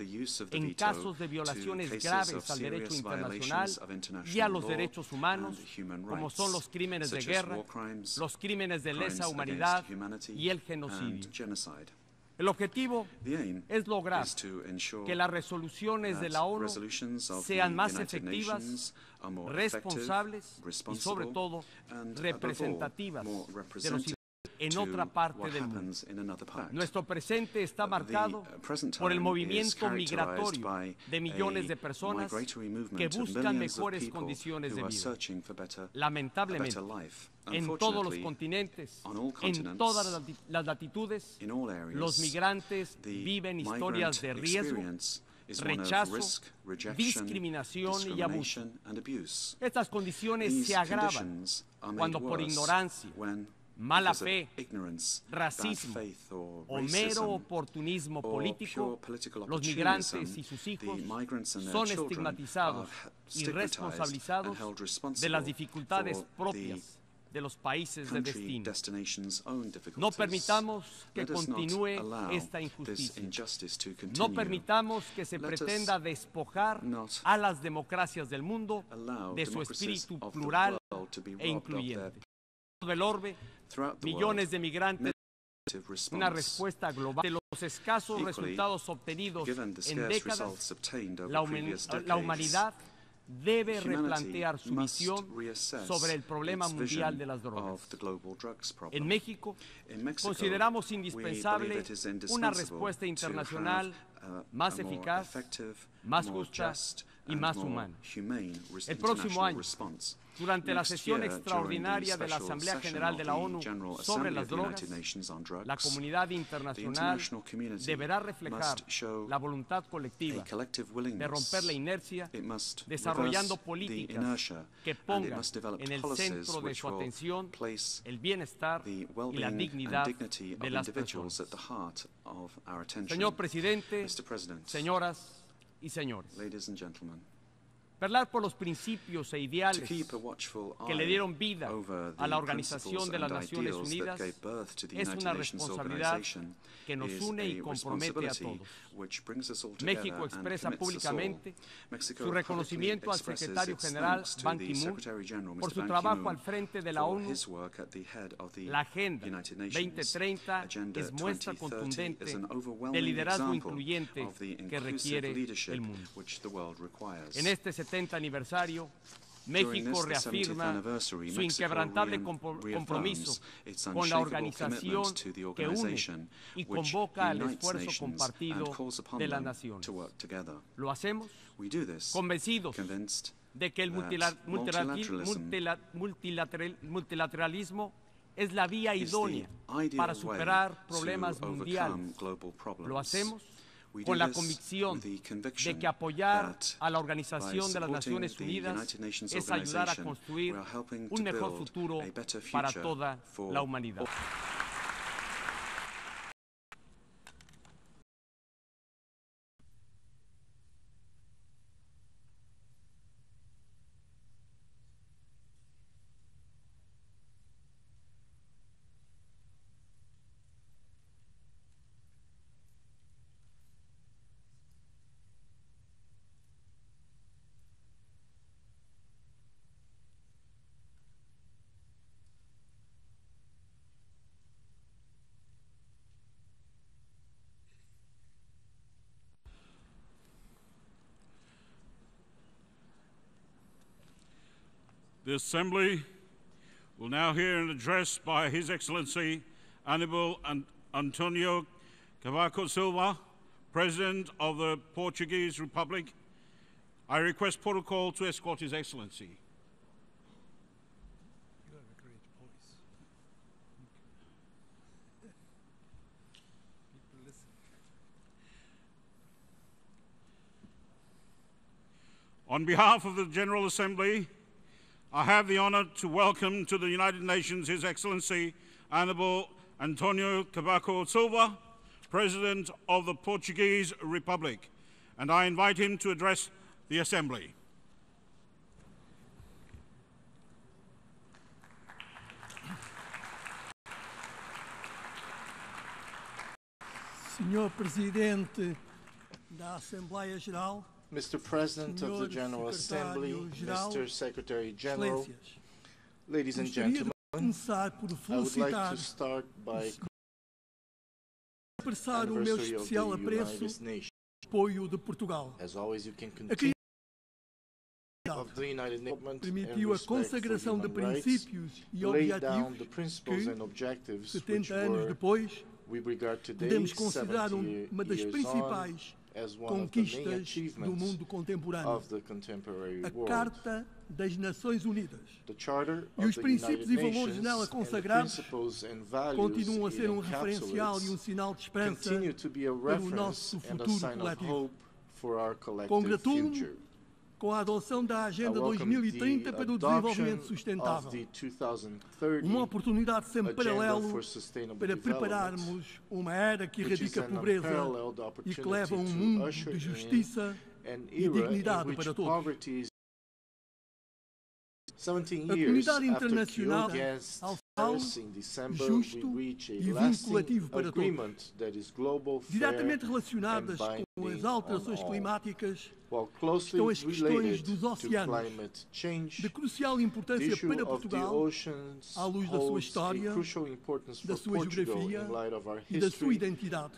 en casos de violaciones graves al derecho internacional y a los derechos humanos, como son los crímenes de guerra, los crímenes de lesa humanidad y el genocidio. El objetivo es lograr que las resoluciones de la ONU sean más efectivas, responsables y, sobre todo, representativas de los en otra parte del mundo. Nuestro presente está marcado por el movimiento migratorio de millones de personas que buscan mejores condiciones de vida. Lamentablemente, en todos los continentes, en todas las latitudes, los migrantes viven historias de riesgo, rechazo, discriminación y abuso. Estas condiciones se agravan cuando por ignorancia, mala fe, racismo o mero oportunismo político, los migrantes y sus hijos son estigmatizados y responsabilizados de las dificultades propias de los países de destino. No permitamos que continúe esta injusticia. No permitamos que se pretenda despojar a las democracias del mundo de su espíritu plural e incluyente. Del orbe, millones de migrantes, una respuesta global de los escasos resultados obtenidos en décadas. La humanidad debe replantear su visión sobre el problema mundial de las drogas. En México, consideramos indispensable una respuesta internacional más eficaz, más justa y más humana. El próximo año, durante la sesión extraordinaria de la Asamblea General de la ONU sobre las drogas, la comunidad internacional deberá reflejar la voluntad colectiva de romper la inercia, desarrollando políticas que pongan en el centro de su atención el bienestar y la dignidad de las personas. Señor Presidente, señoras y señores, velar por los principios e ideales que le dieron vida a la Organización de las Naciones Unidas es una responsabilidad que nos une y compromete a todos. México expresa públicamente su reconocimiento al secretario general Ban Ki-moon por su trabajo al frente de la ONU. La Agenda 2030 es muestra contundente del liderazgo incluyente que requiere el mundo. En este 70 aniversario, México reafirma su inquebrantable compromiso con la organización que une y convoca al esfuerzo compartido de las naciones. Lo hacemos convencidos de que el multilateralismo es la vía idónea para superar problemas mundiales. Lo hacemos con la convicción de que apoyar a la Organización de las Naciones Unidas es ayudar a construir un mejor futuro para toda la humanidad. The Assembly will now hear an address by His Excellency Aníbal António Cavaco Silva, President of the Portuguese Republic. I request protocol to escort His Excellency. On behalf of the General Assembly, I have the honor to welcome to the United Nations His Excellency Honorable Antonio Cavaco Silva, President of the Portuguese Republic, and I invite him to address the Assembly. Senhor Presidente da Assembleia Geral, Mr. President of the General Assembly, Mr. Secretary General, ladies and gentlemen, I would like to start by expressar o meu especial apreço e apoio de Portugal. As always, you can continue of the United Nations permitiu a consagração de princípios e objetivos que, 70 anos depois, podemos considerar uma das principais conquistas do mundo contemporâneo, a Carta das Nações Unidas. E os princípios e valores nela consagrados continuam a ser um referencial e um sinal de esperança para o nosso futuro coletivo. Congratulo-me com a adoção da Agenda 2030 para o Desenvolvimento Sustentável, uma oportunidade sem paralelo para prepararmos uma era que erradica a pobreza e que leva a um mundo de justiça e dignidade para todos. A comunidade internacional algo justo e vinculativo para todos, diretamente relacionadas com as alterações climáticas, estão as questões dos oceanos, de crucial importância para Portugal, à luz da sua história, da sua geografia e da sua identidade.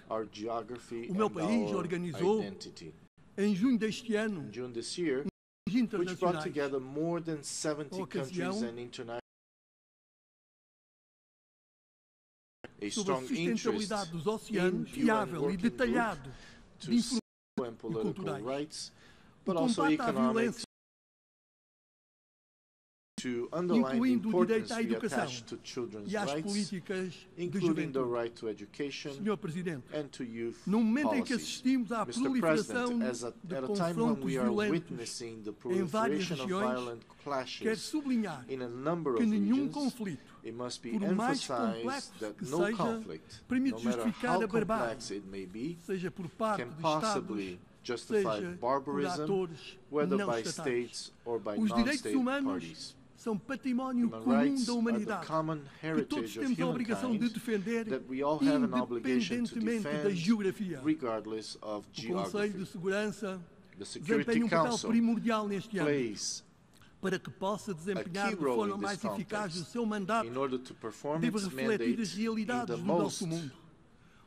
O meu país organizou, em junho deste ano, internacionais, a ocasião sobre a sustentabilidade dos oceanos, fiável e detalhado de informações e culturais, o combate à violência, incluindo o direito à educação e às políticas de juventude. Senhor Presidente, no momento em que assistimos à proliferação de confrontos violentos em várias regiões, quero sublinhar que nenhum conflito, por mais complexo que seja, permite justificar a barbárie, seja por parte de Estados, seja por atores não estatais. Os direitos humanos são património comum da humanidade, que todos temos a obrigação de defender, independentemente da geografia. O Conselho de Segurança desempenha um papel primordial neste ano, para que possa desempenhar de forma mais eficaz o seu mandato, deve refletir as realidades do nosso mundo,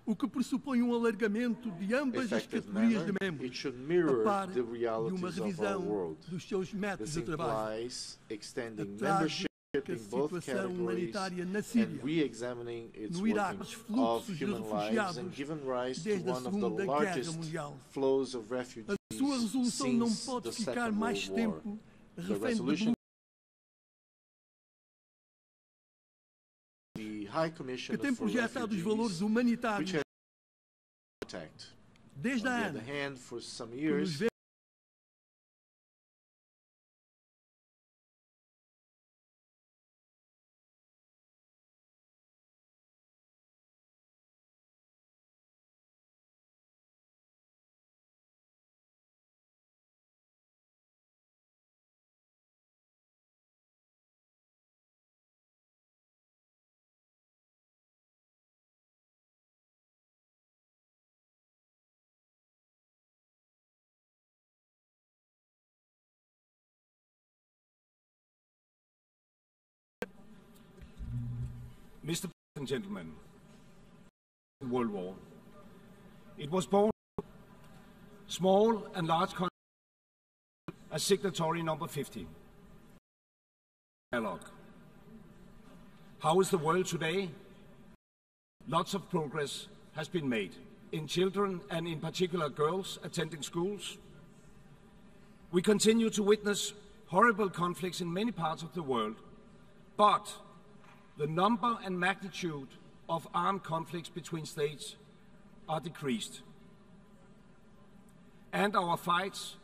o que pressupõe um alargamento de ambas as categorias de membros, a par de uma revisão dos seus métodos de trabalho. A situação humanitária na Síria, no Iraque, os fluxos de refugiados desde a Segunda Guerra Mundial. A sua resolução não pode ficar mais tempo refém de que tem projetado os valores humanitários desde a ANA, que nos vê Mr. President, gentlemen, World War. It was born small and large countries as signatory number 50. Dialogue. How is the world today? Lots of progress has been made in children and in particular girls attending schools. We continue to witness horrible conflicts in many parts of the world, but the number and magnitude of armed conflicts between states are decreased. And our fights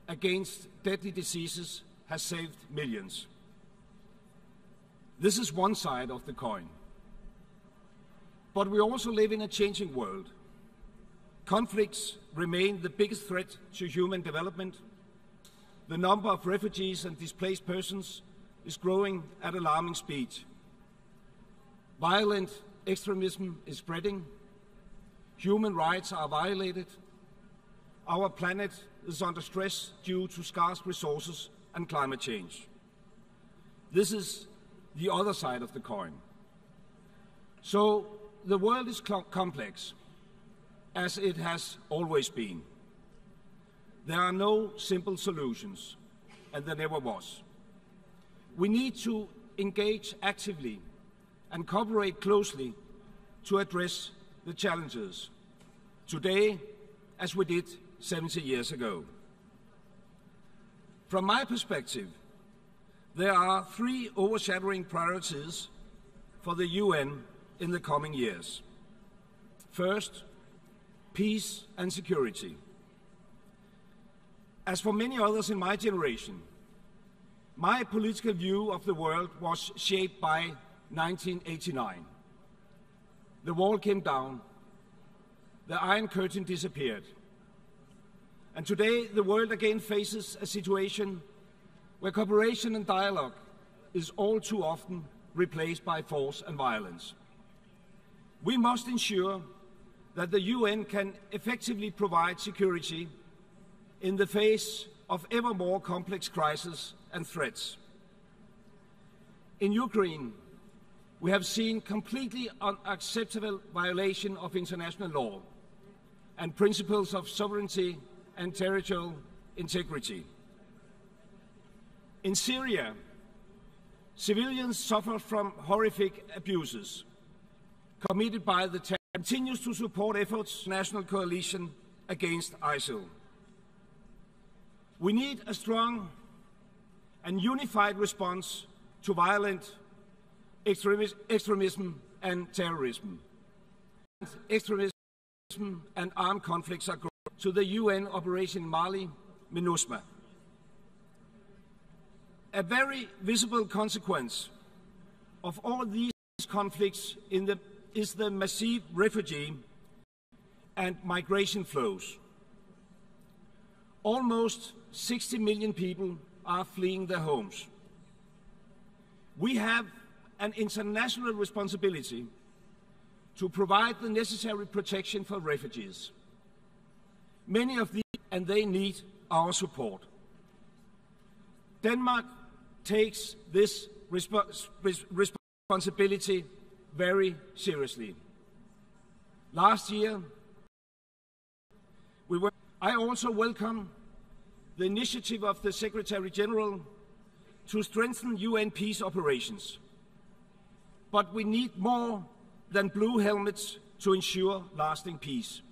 against deadly diseases has saved millions. This is one side of the coin. But we also live in a changing world. Conflicts remain the biggest threat to human development. The number of refugees and displaced persons is growing at alarming speed. Violent extremism is spreading. Human rights are violated. Our planet is under stress due to scarce resources and climate change. This is the other side of the coin. So the world is complex, as it has always been. There are no simple solutions, and there never was. We need to engage actively and cooperate closely to address the challenges today as we did 70 years ago. From my perspective, there are three overshadowing priorities for the UN in the coming years. First, peace and security. As for many others in my generation, my political view of the world was shaped by 1989. The wall came down, the Iron Curtain disappeared, and today the world again faces a situation where cooperation and dialogue is all too often replaced by force and violence. We must ensure that the UN can effectively provide security in the face of ever more complex crises and threats. In Ukraine, we have seen completely unacceptable violation of international law and principles of sovereignty and territorial integrity. In Syria, civilians suffer from horrific abuses committed by the terrorists. Continues to support efforts of the national coalition against ISIL. We need a strong and unified response to violent extremism and terrorism. Extremism and armed conflicts are growing. To the UN operation in Mali, MINUSMA. A very visible consequence of all of these conflicts is the massive refugee and migration flows. Almost 60 million people are fleeing their homes. We have an international responsibility to provide the necessary protection for refugees. Many of these, and they need our support. Denmark takes this responsibility very seriously. Last year, I also welcome the initiative of the Secretary General to strengthen UN peace operations. But we need more than blue helmets to ensure lasting peace.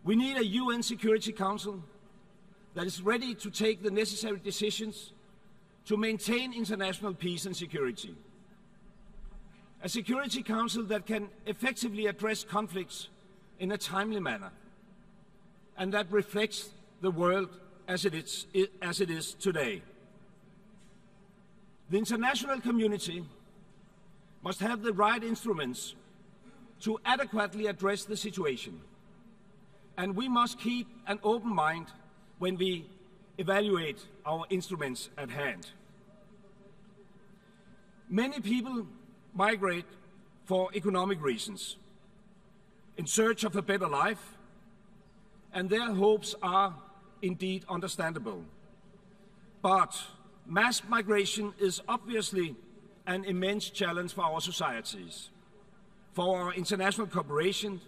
We need a UN Security Council that is ready to take the necessary decisions to maintain international peace and security. A Security Council that can effectively address conflicts in a timely manner and that reflects the world as it is today. The international community must have the right instruments to adequately address the situation, and we must keep an open mind when we evaluate our instruments at hand. Many people migrate for economic reasons, in search of a better life, and their hopes are indeed understandable. But mass migration is obviously an immense challenge for our societies, for our international cooperation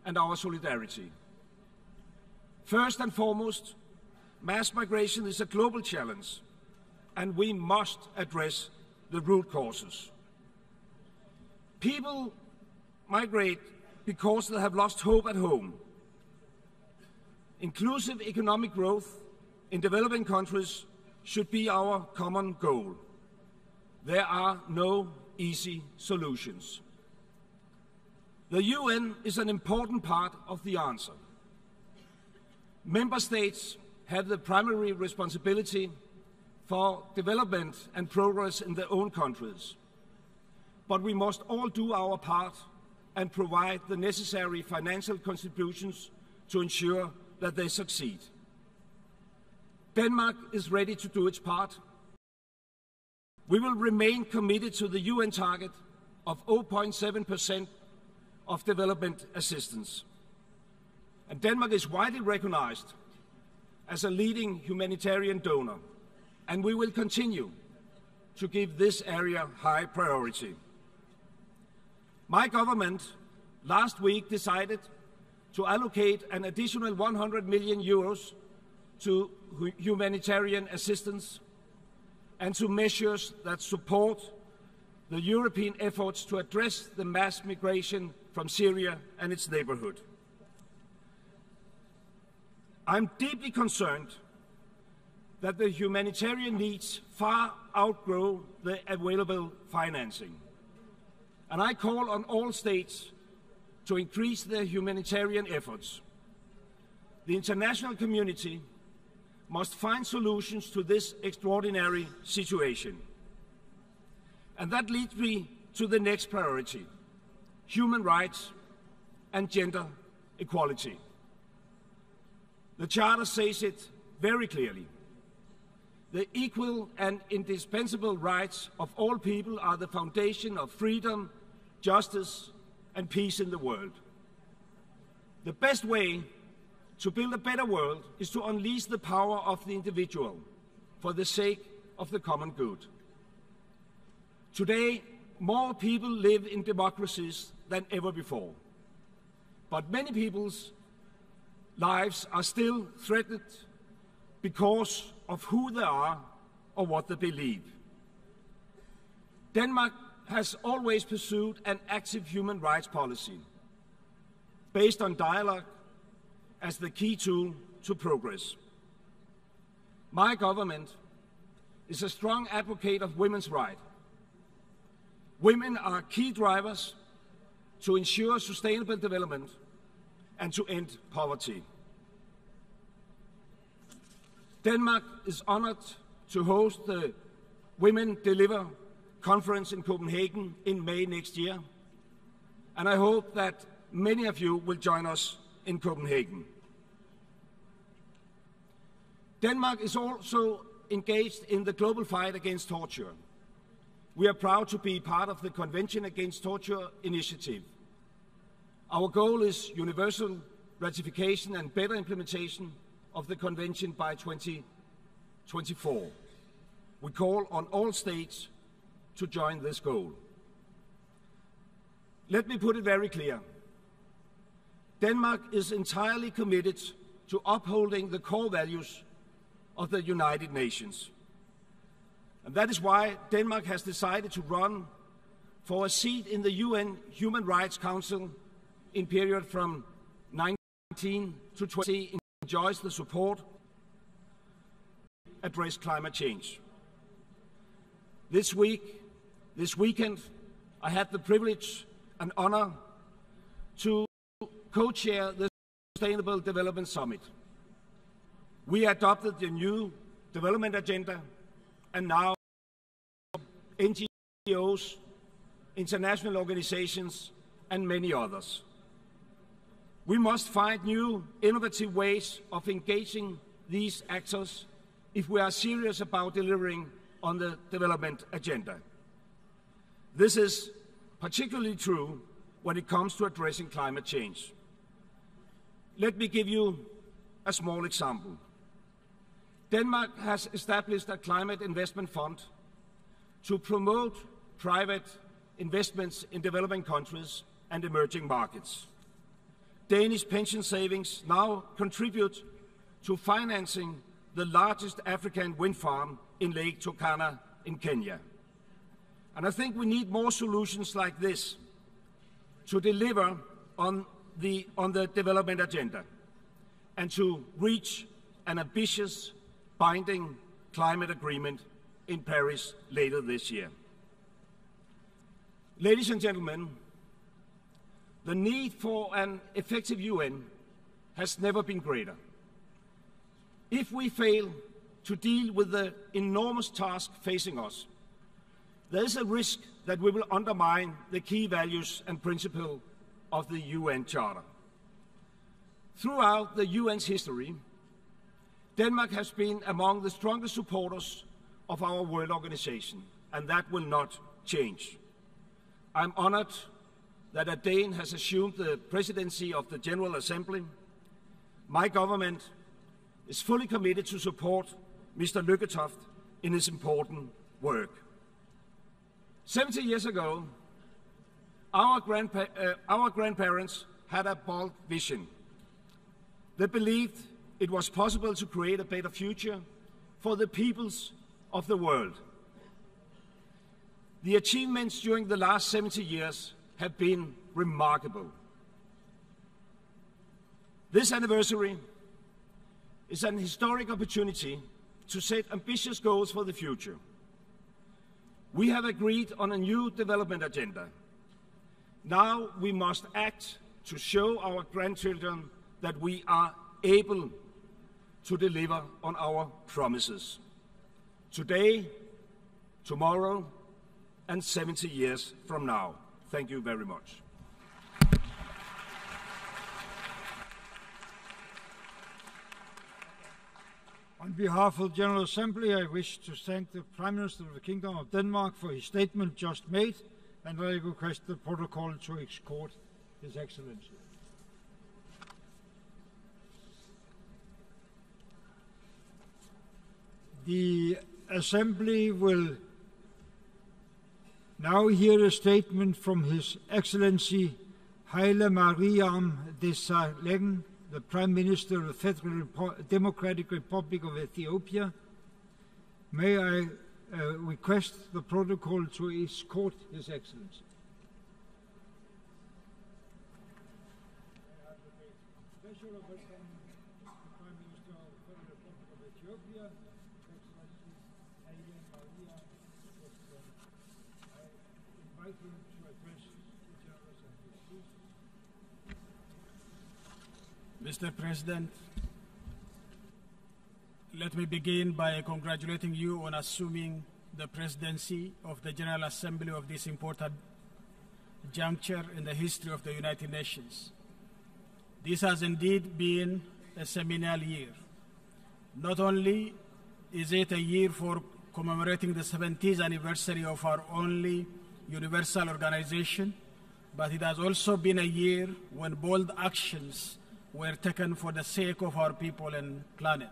and our solidarity. First and foremost, mass migration is a global challenge, and we must address the root causes. People migrate because they have lost hope at home. Inclusive economic growth in developing countries should be our common goal. There are no easy solutions. The UN is an important part of the answer. Member states have the primary responsibility for development and progress in their own countries. But we must all do our part and provide the necessary financial contributions to ensure that they succeed. Denmark is ready to do its part. We will remain committed to the UN target of 0.7% of development assistance. And Denmark is widely recognized as a leading humanitarian donor, and we will continue to give this area high priority. My government last week decided to allocate an additional 100 million euros to humanitarian assistance and to measures that support the European efforts to address the mass migration from Syria and its neighborhood. I'm deeply concerned that the humanitarian needs far outgrow the available financing. And I call on all states to increase their humanitarian efforts. The international community must find solutions to this extraordinary situation. And that leads me to the next priority: human rights and gender equality. The Charter says it very clearly. The equal and indispensable rights of all people are the foundation of freedom, justice, and peace in the world. The best way to build a better world is to unleash the power of the individual for the sake of the common good. Today, more people live in democracies than ever before, but many people's lives are still threatened because of who they are or what they believe. Denmark has always pursued an active human rights policy based on dialogue as the key tool to progress. My government is a strong advocate of women's rights. Women are key drivers to ensure sustainable development and to end poverty. Denmark is honored to host the Women Deliver conference in Copenhagen in May next year, and I hope that many of you will join us in Copenhagen. Denmark is also engaged in the global fight against torture. We are proud to be part of the Convention Against Torture initiative. Our goal is universal ratification and better implementation of the Convention by 2024. We call on all states to join this goal. Let me put it very clear. Denmark is entirely committed to upholding the core values of the United Nations. And that is why Denmark has decided to run for a seat in the UN Human Rights Council in period from 19 to 20, enjoys the support to address climate change. This weekend, I had the privilege and honor to co-chair the Sustainable Development Summit. We adopted the new development agenda, and now NGOs, international organizations, and many others. We must find new, innovative ways of engaging these actors if we are serious about delivering on the development agenda. This is particularly true when it comes to addressing climate change. Let me give you a small example. Denmark has established a climate investment fund to promote private investments in developing countries and emerging markets. Danish pension savings now contribute to financing the largest African wind farm in Lake Turkana in Kenya. And I think we need more solutions like this to deliver on the development agenda and to reach an ambitious, binding climate agreement in Paris later this year. Ladies and gentlemen, the need for an effective UN has never been greater. If we fail to deal with the enormous task facing us, there is a risk that we will undermine the key values and principles of the UN Charter. Throughout the UN's history, Denmark has been among the strongest supporters of our World Organization, and that will not change. I'm honored that a Dane has assumed the presidency of the General Assembly. My government is fully committed to support Mr. Lykketoft in his important work. 70 years ago, our grandparents had a bold vision. They believed it was possible to create a better future for the peoples of the world. The achievements during the last 70 years have been remarkable. This anniversary is an historic opportunity to set ambitious goals for the future. We have agreed on a new development agenda. Now we must act to show our grandchildren that we are able to deliver on our promises. Today, tomorrow, and 70 years from now. Thank you very much. On behalf of the General Assembly, I wish to thank the Prime Minister of the Kingdom of Denmark for his statement just made, and I request the protocol to escort His Excellency. The Assembly will now hear a statement from His Excellency Haile Mariam Desalegn, the Prime Minister of the Federal Democratic Republic of Ethiopia. May I request the protocol to escort His Excellency. Special welcome to the Prime Minister of the Federal Republic of Ethiopia, Excellency Haile Mariam Desalegn. I invite him to address the General Assembly. Mr. President, let me begin by congratulating you on assuming the presidency of the General Assembly of this important juncture in the history of the United Nations. This has indeed been a seminal year. Not only is it a year for commemorating the 70th anniversary of our only universal organization, but it has also been a year when bold actions were taken for the sake of our people and planet.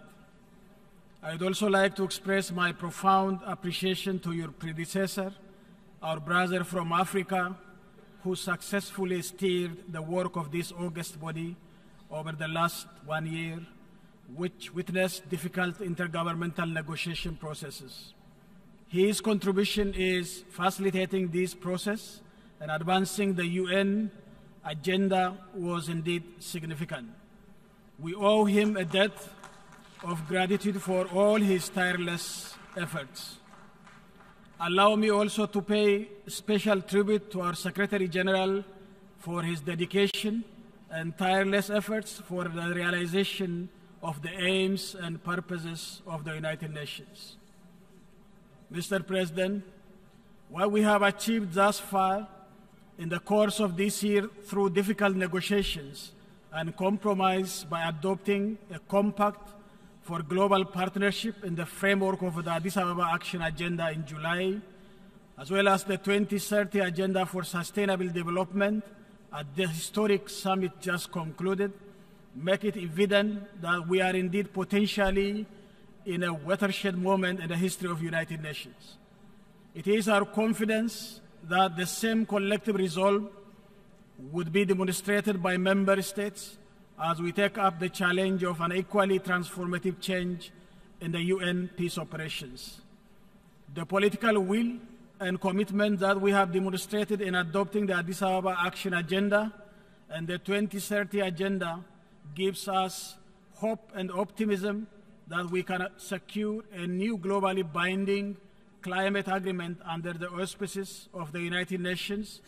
I would also like to express my profound appreciation to your predecessor, our brother from Africa, who successfully steered the work of this august body over the last 1 year, which witnessed difficult intergovernmental negotiation processes. His contribution is facilitating this process and advancing the UN agenda was indeed significant. We owe him a debt of gratitude for all his tireless efforts. Allow me also to pay special tribute to our Secretary General for his dedication and tireless efforts for the realization of the aims and purposes of the United Nations. Mr. President, what we have achieved thus far in the course of this year through difficult negotiations and compromise by adopting a compact for global partnership in the framework of the Addis Ababa Action Agenda in July, as well as the 2030 Agenda for Sustainable Development at the historic summit just concluded, make it evident that we are indeed potentially in a watershed moment in the history of the United Nations. It is our confidence that the same collective resolve would be demonstrated by member states as we take up the challenge of an equally transformative change in the UN peace operations. The political will and commitment that we have demonstrated in adopting the Addis Ababa Action Agenda and the 2030 Agenda gives us hope and optimism that we can secure a new globally binding climate agreement under the auspices of the United Nations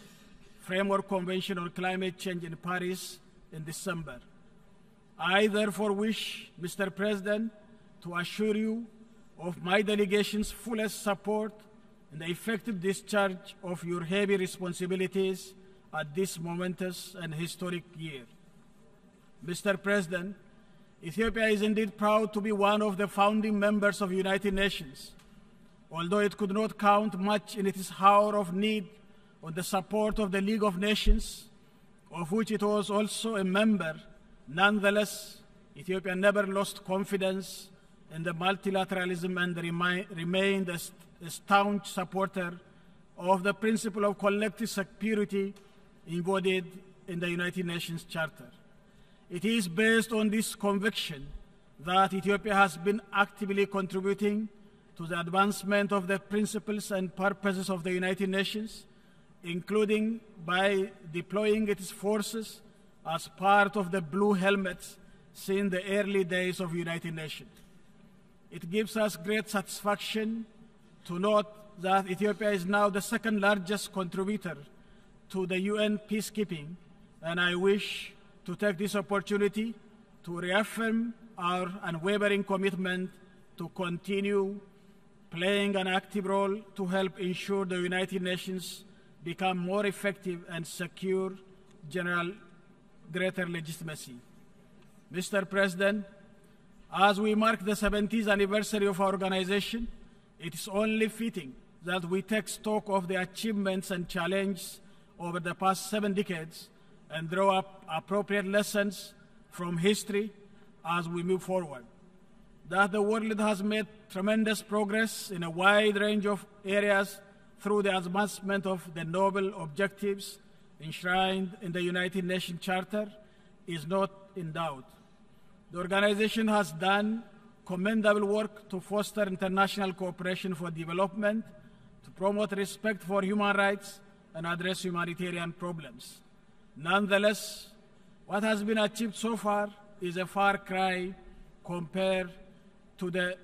Framework Convention on Climate Change in Paris in December. I therefore wish, Mr. President, to assure you of my delegation's fullest support in the effective discharge of your heavy responsibilities at this momentous and historic year. Mr. President, Ethiopia is indeed proud to be one of the founding members of the United Nations. Although it could not count much in its hour of need on the support of the League of Nations, of which it was also a member, nonetheless, Ethiopia never lost confidence in the multilateralism and remained a staunch supporter of the principle of collective security embodied in the United Nations Charter. It is based on this conviction that Ethiopia has been actively contributing to the advancement of the principles and purposes of the United Nations, including by deploying its forces as part of the Blue Helmets since the early days of the United Nations. It gives us great satisfaction to note that Ethiopia is now the second largest contributor to the UN peacekeeping, and I wish to take this opportunity to reaffirm our unwavering commitment to continue playing an active role to help ensure the United Nations become more effective and secure greater legitimacy. Mr. President, as we mark the 70th anniversary of our organization, it is only fitting that we take stock of the achievements and challenges over the past 7 decades and draw up appropriate lessons from history as we move forward. That the world has made tremendous progress in a wide range of areas through the advancement of the noble objectives enshrined in the United Nations Charter is not in doubt. The organization has done commendable work to foster international cooperation for development, to promote respect for human rights, and address humanitarian problems. Nonetheless, what has been achieved so far is a far cry compared to the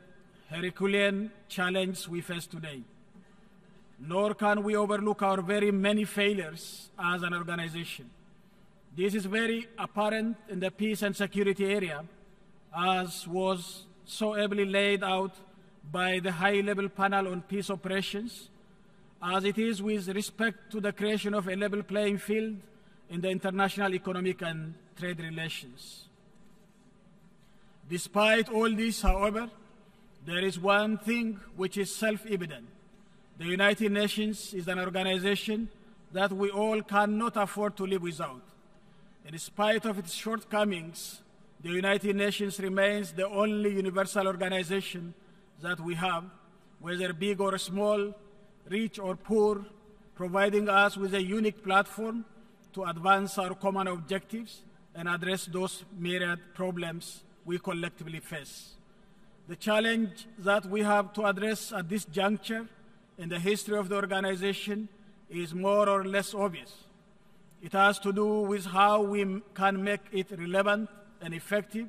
Herculean challenge we face today. Nor can we overlook our very many failures as an organization. This is very apparent in the peace and security area, as was so ably laid out by the high-level panel on peace operations, as it is with respect to the creation of a level playing field in the international economic and trade relations. Despite all this, however, there is one thing which is self-evident. The United Nations is an organization that we all cannot afford to live without. In spite of its shortcomings, the United Nations remains the only universal organization that we have, whether big or small, rich or poor, providing us with a unique platform to advance our common objectives and address those myriad problems we collectively face. The challenge that we have to address at this juncture in the history of the organization is more or less obvious. It has to do with how we can make it relevant and effective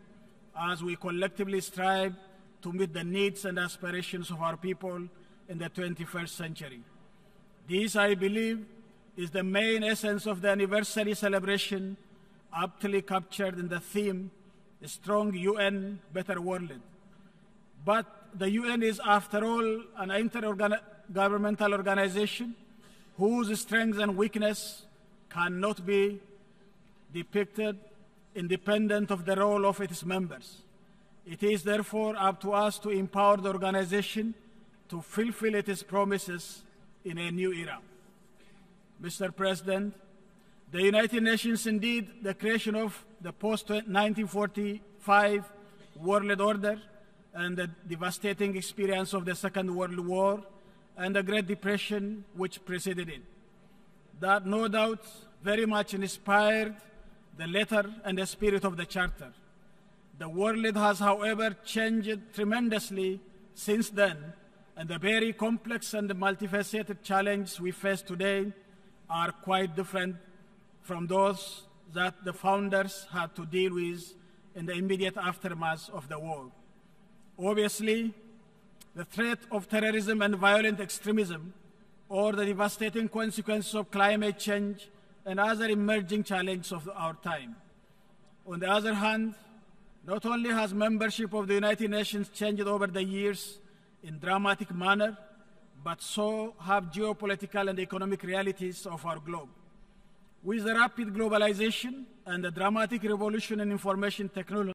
as we collectively strive to meet the needs and aspirations of our people in the 21st century. This, I believe, is the main essence of the anniversary celebration, aptly captured in the theme, "A Strong UN, Better World." But the UN is, after all, an intergovernmental organization whose strengths and weakness cannot be depicted independent of the role of its members. It is therefore up to us to empower the organization to fulfill its promises in a new era. Mr. President, the United Nations, indeed, the creation of the post-1945 world order and the devastating experience of the Second World War and the Great Depression which preceded it, that no doubt very much inspired the letter and the spirit of the Charter. The world has, however, changed tremendously since then, and the very complex and multifaceted challenges we face today are quite different from those that the founders had to deal with in the immediate aftermath of the war. Obviously, the threat of terrorism and violent extremism, or the devastating consequences of climate change and other emerging challenges of our time. On the other hand, Not only has membership of the United Nations changed over the years in dramatic manner, but so have geopolitical and economic realities of our globe. With the rapid globalization and the dramatic revolution in information technology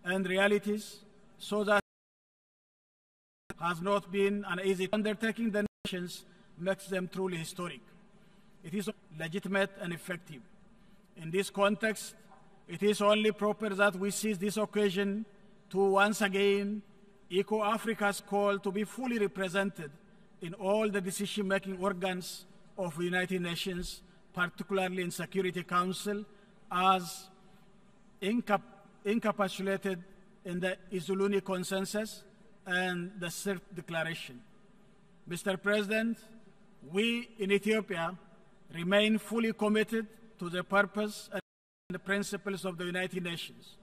and realities, so that has not been an easy undertaking. The nations makes them truly historic. It is legitimate and effective. In this context, it is only proper that we seize this occasion to once again echo Africa's call to be fully represented in all the decision-making organs of the United Nations, particularly in Security Council, as encapsulated in the Isoluni Consensus and the CERT Declaration. Mr. President, we in Ethiopia remain fully committed to the purpose and the principles of the United Nations.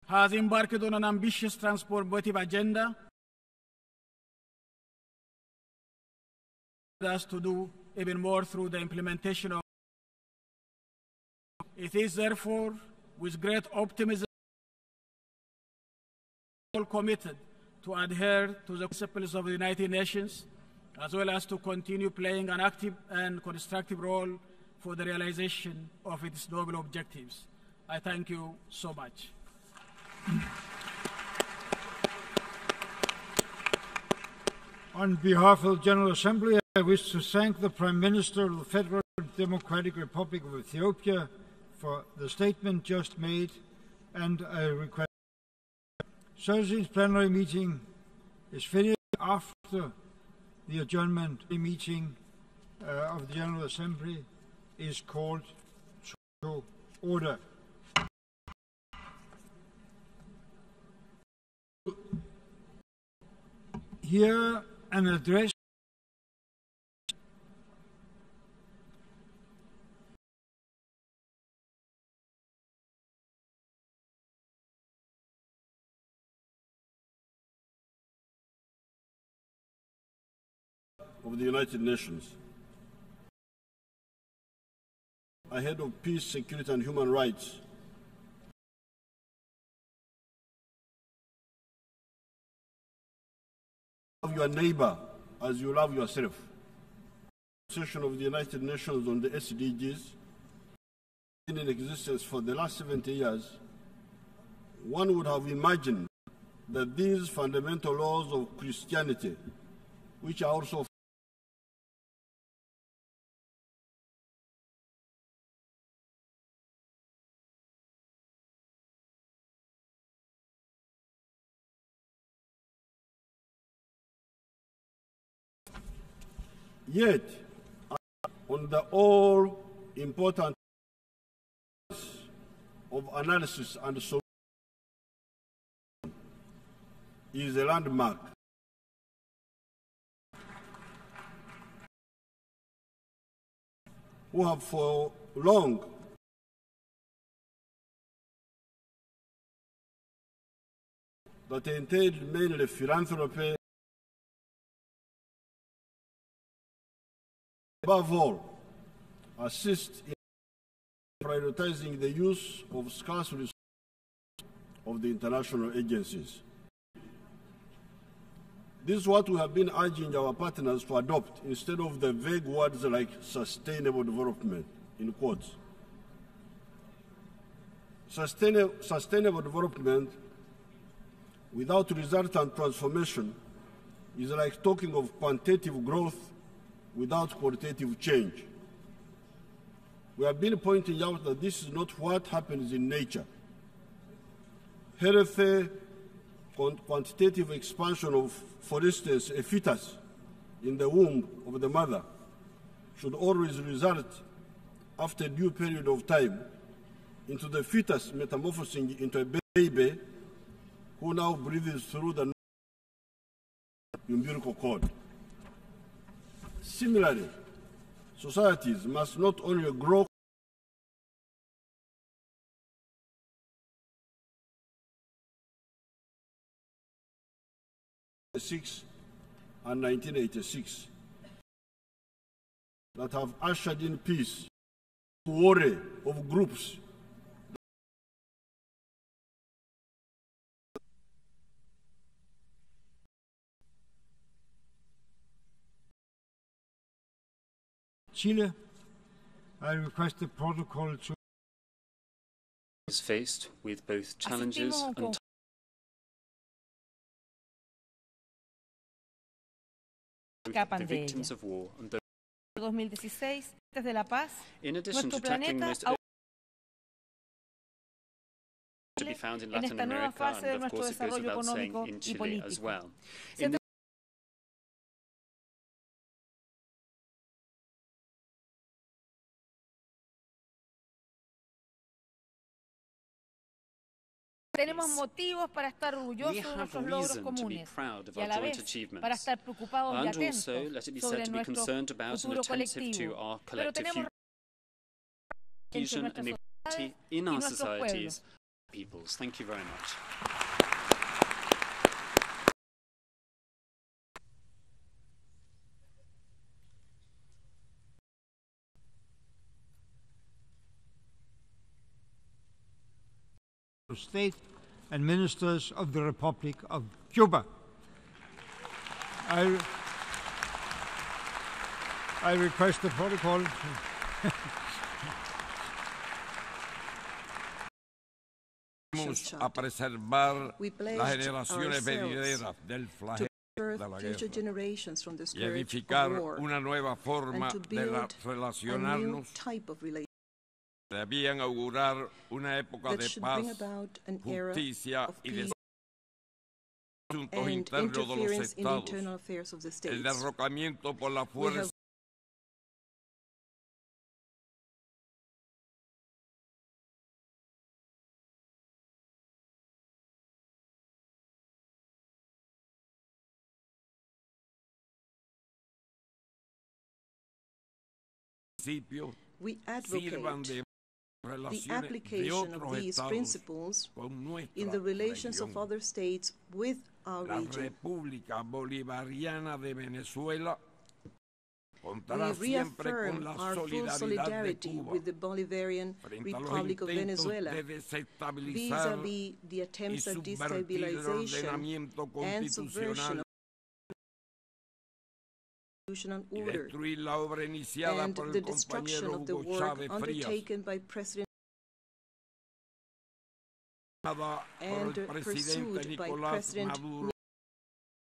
Has embarked on an ambitious transformative agenda us to do even more through the implementation of. It is therefore with great optimism committed to adhere to the principles of the United Nations, as well as to continue playing an active and constructive role for the realization of its noble objectives. I thank you so much. On behalf of the General Assembly, I wish to thank the Prime Minister of the Federal Democratic Republic of Ethiopia for the statement just made, and I request Thursday's plenary meeting is finished after the adjournment. The meeting of the General Assembly is called to order. Here an address of the United Nations. Ahead of peace, security, and human rights, love your neighbor as you love yourself. Session of the United Nations on the SDGs, in existence for the last 70 years, one would have imagined that these fundamental laws of Christianity, which are also yet, on the all-important of analysis and solution is a landmark. Who have for long that entailed mainly philanthropy, above all, assist in prioritizing the use of scarce resources of the international agencies. This is what we have been urging our partners to adopt instead of the vague words like sustainable development, in quotes. Sustainable development without resultant transformation is like talking of quantitative growth without qualitative change. We have been pointing out that this is not what happens in nature. Healthy quantitative expansion of, for instance, a fetus in the womb of the mother should always result, after a due period of time, into the fetus metamorphosing into a baby who now breathes through the umbilical cord. Similarly, societies must not only grow and 1986 that have ushered in peace, worry of groups. Chile, I request the protocol to is faced with both challenges and the victims of war and those. 2016, desde La Paz, in addition to tackling the most to be found in Latin America, and of course it goes without saying in Chile as well. Tenemos motivos para estar orgullosos de nuestros logros comunes y a la vez para estar preocupados y atentos sobre nuestro futuro colectivo. Pero tenemos entre nuestras sociedades y nuestros pueblos. Thank you very much. State and ministers of the Republic of Cuba. I request the protocol. Vamos a preservar las generaciones venideras del flagelo de la guerra y edificar una nueva forma de relacionarnos. Debían augurar una época de paz, justicia y de asuntos internos de los estados. El derrocamiento por la fuerza we advocate the application of these principles in the relations of other states with our region. La República Bolivariana de Venezuela We reaffirm our full solidarity with the Bolivarian Republic of Venezuela vis-à-vis the attempts at destabilization and subversion of constitutional order and the destruction of the work undertaken by President and pursued by President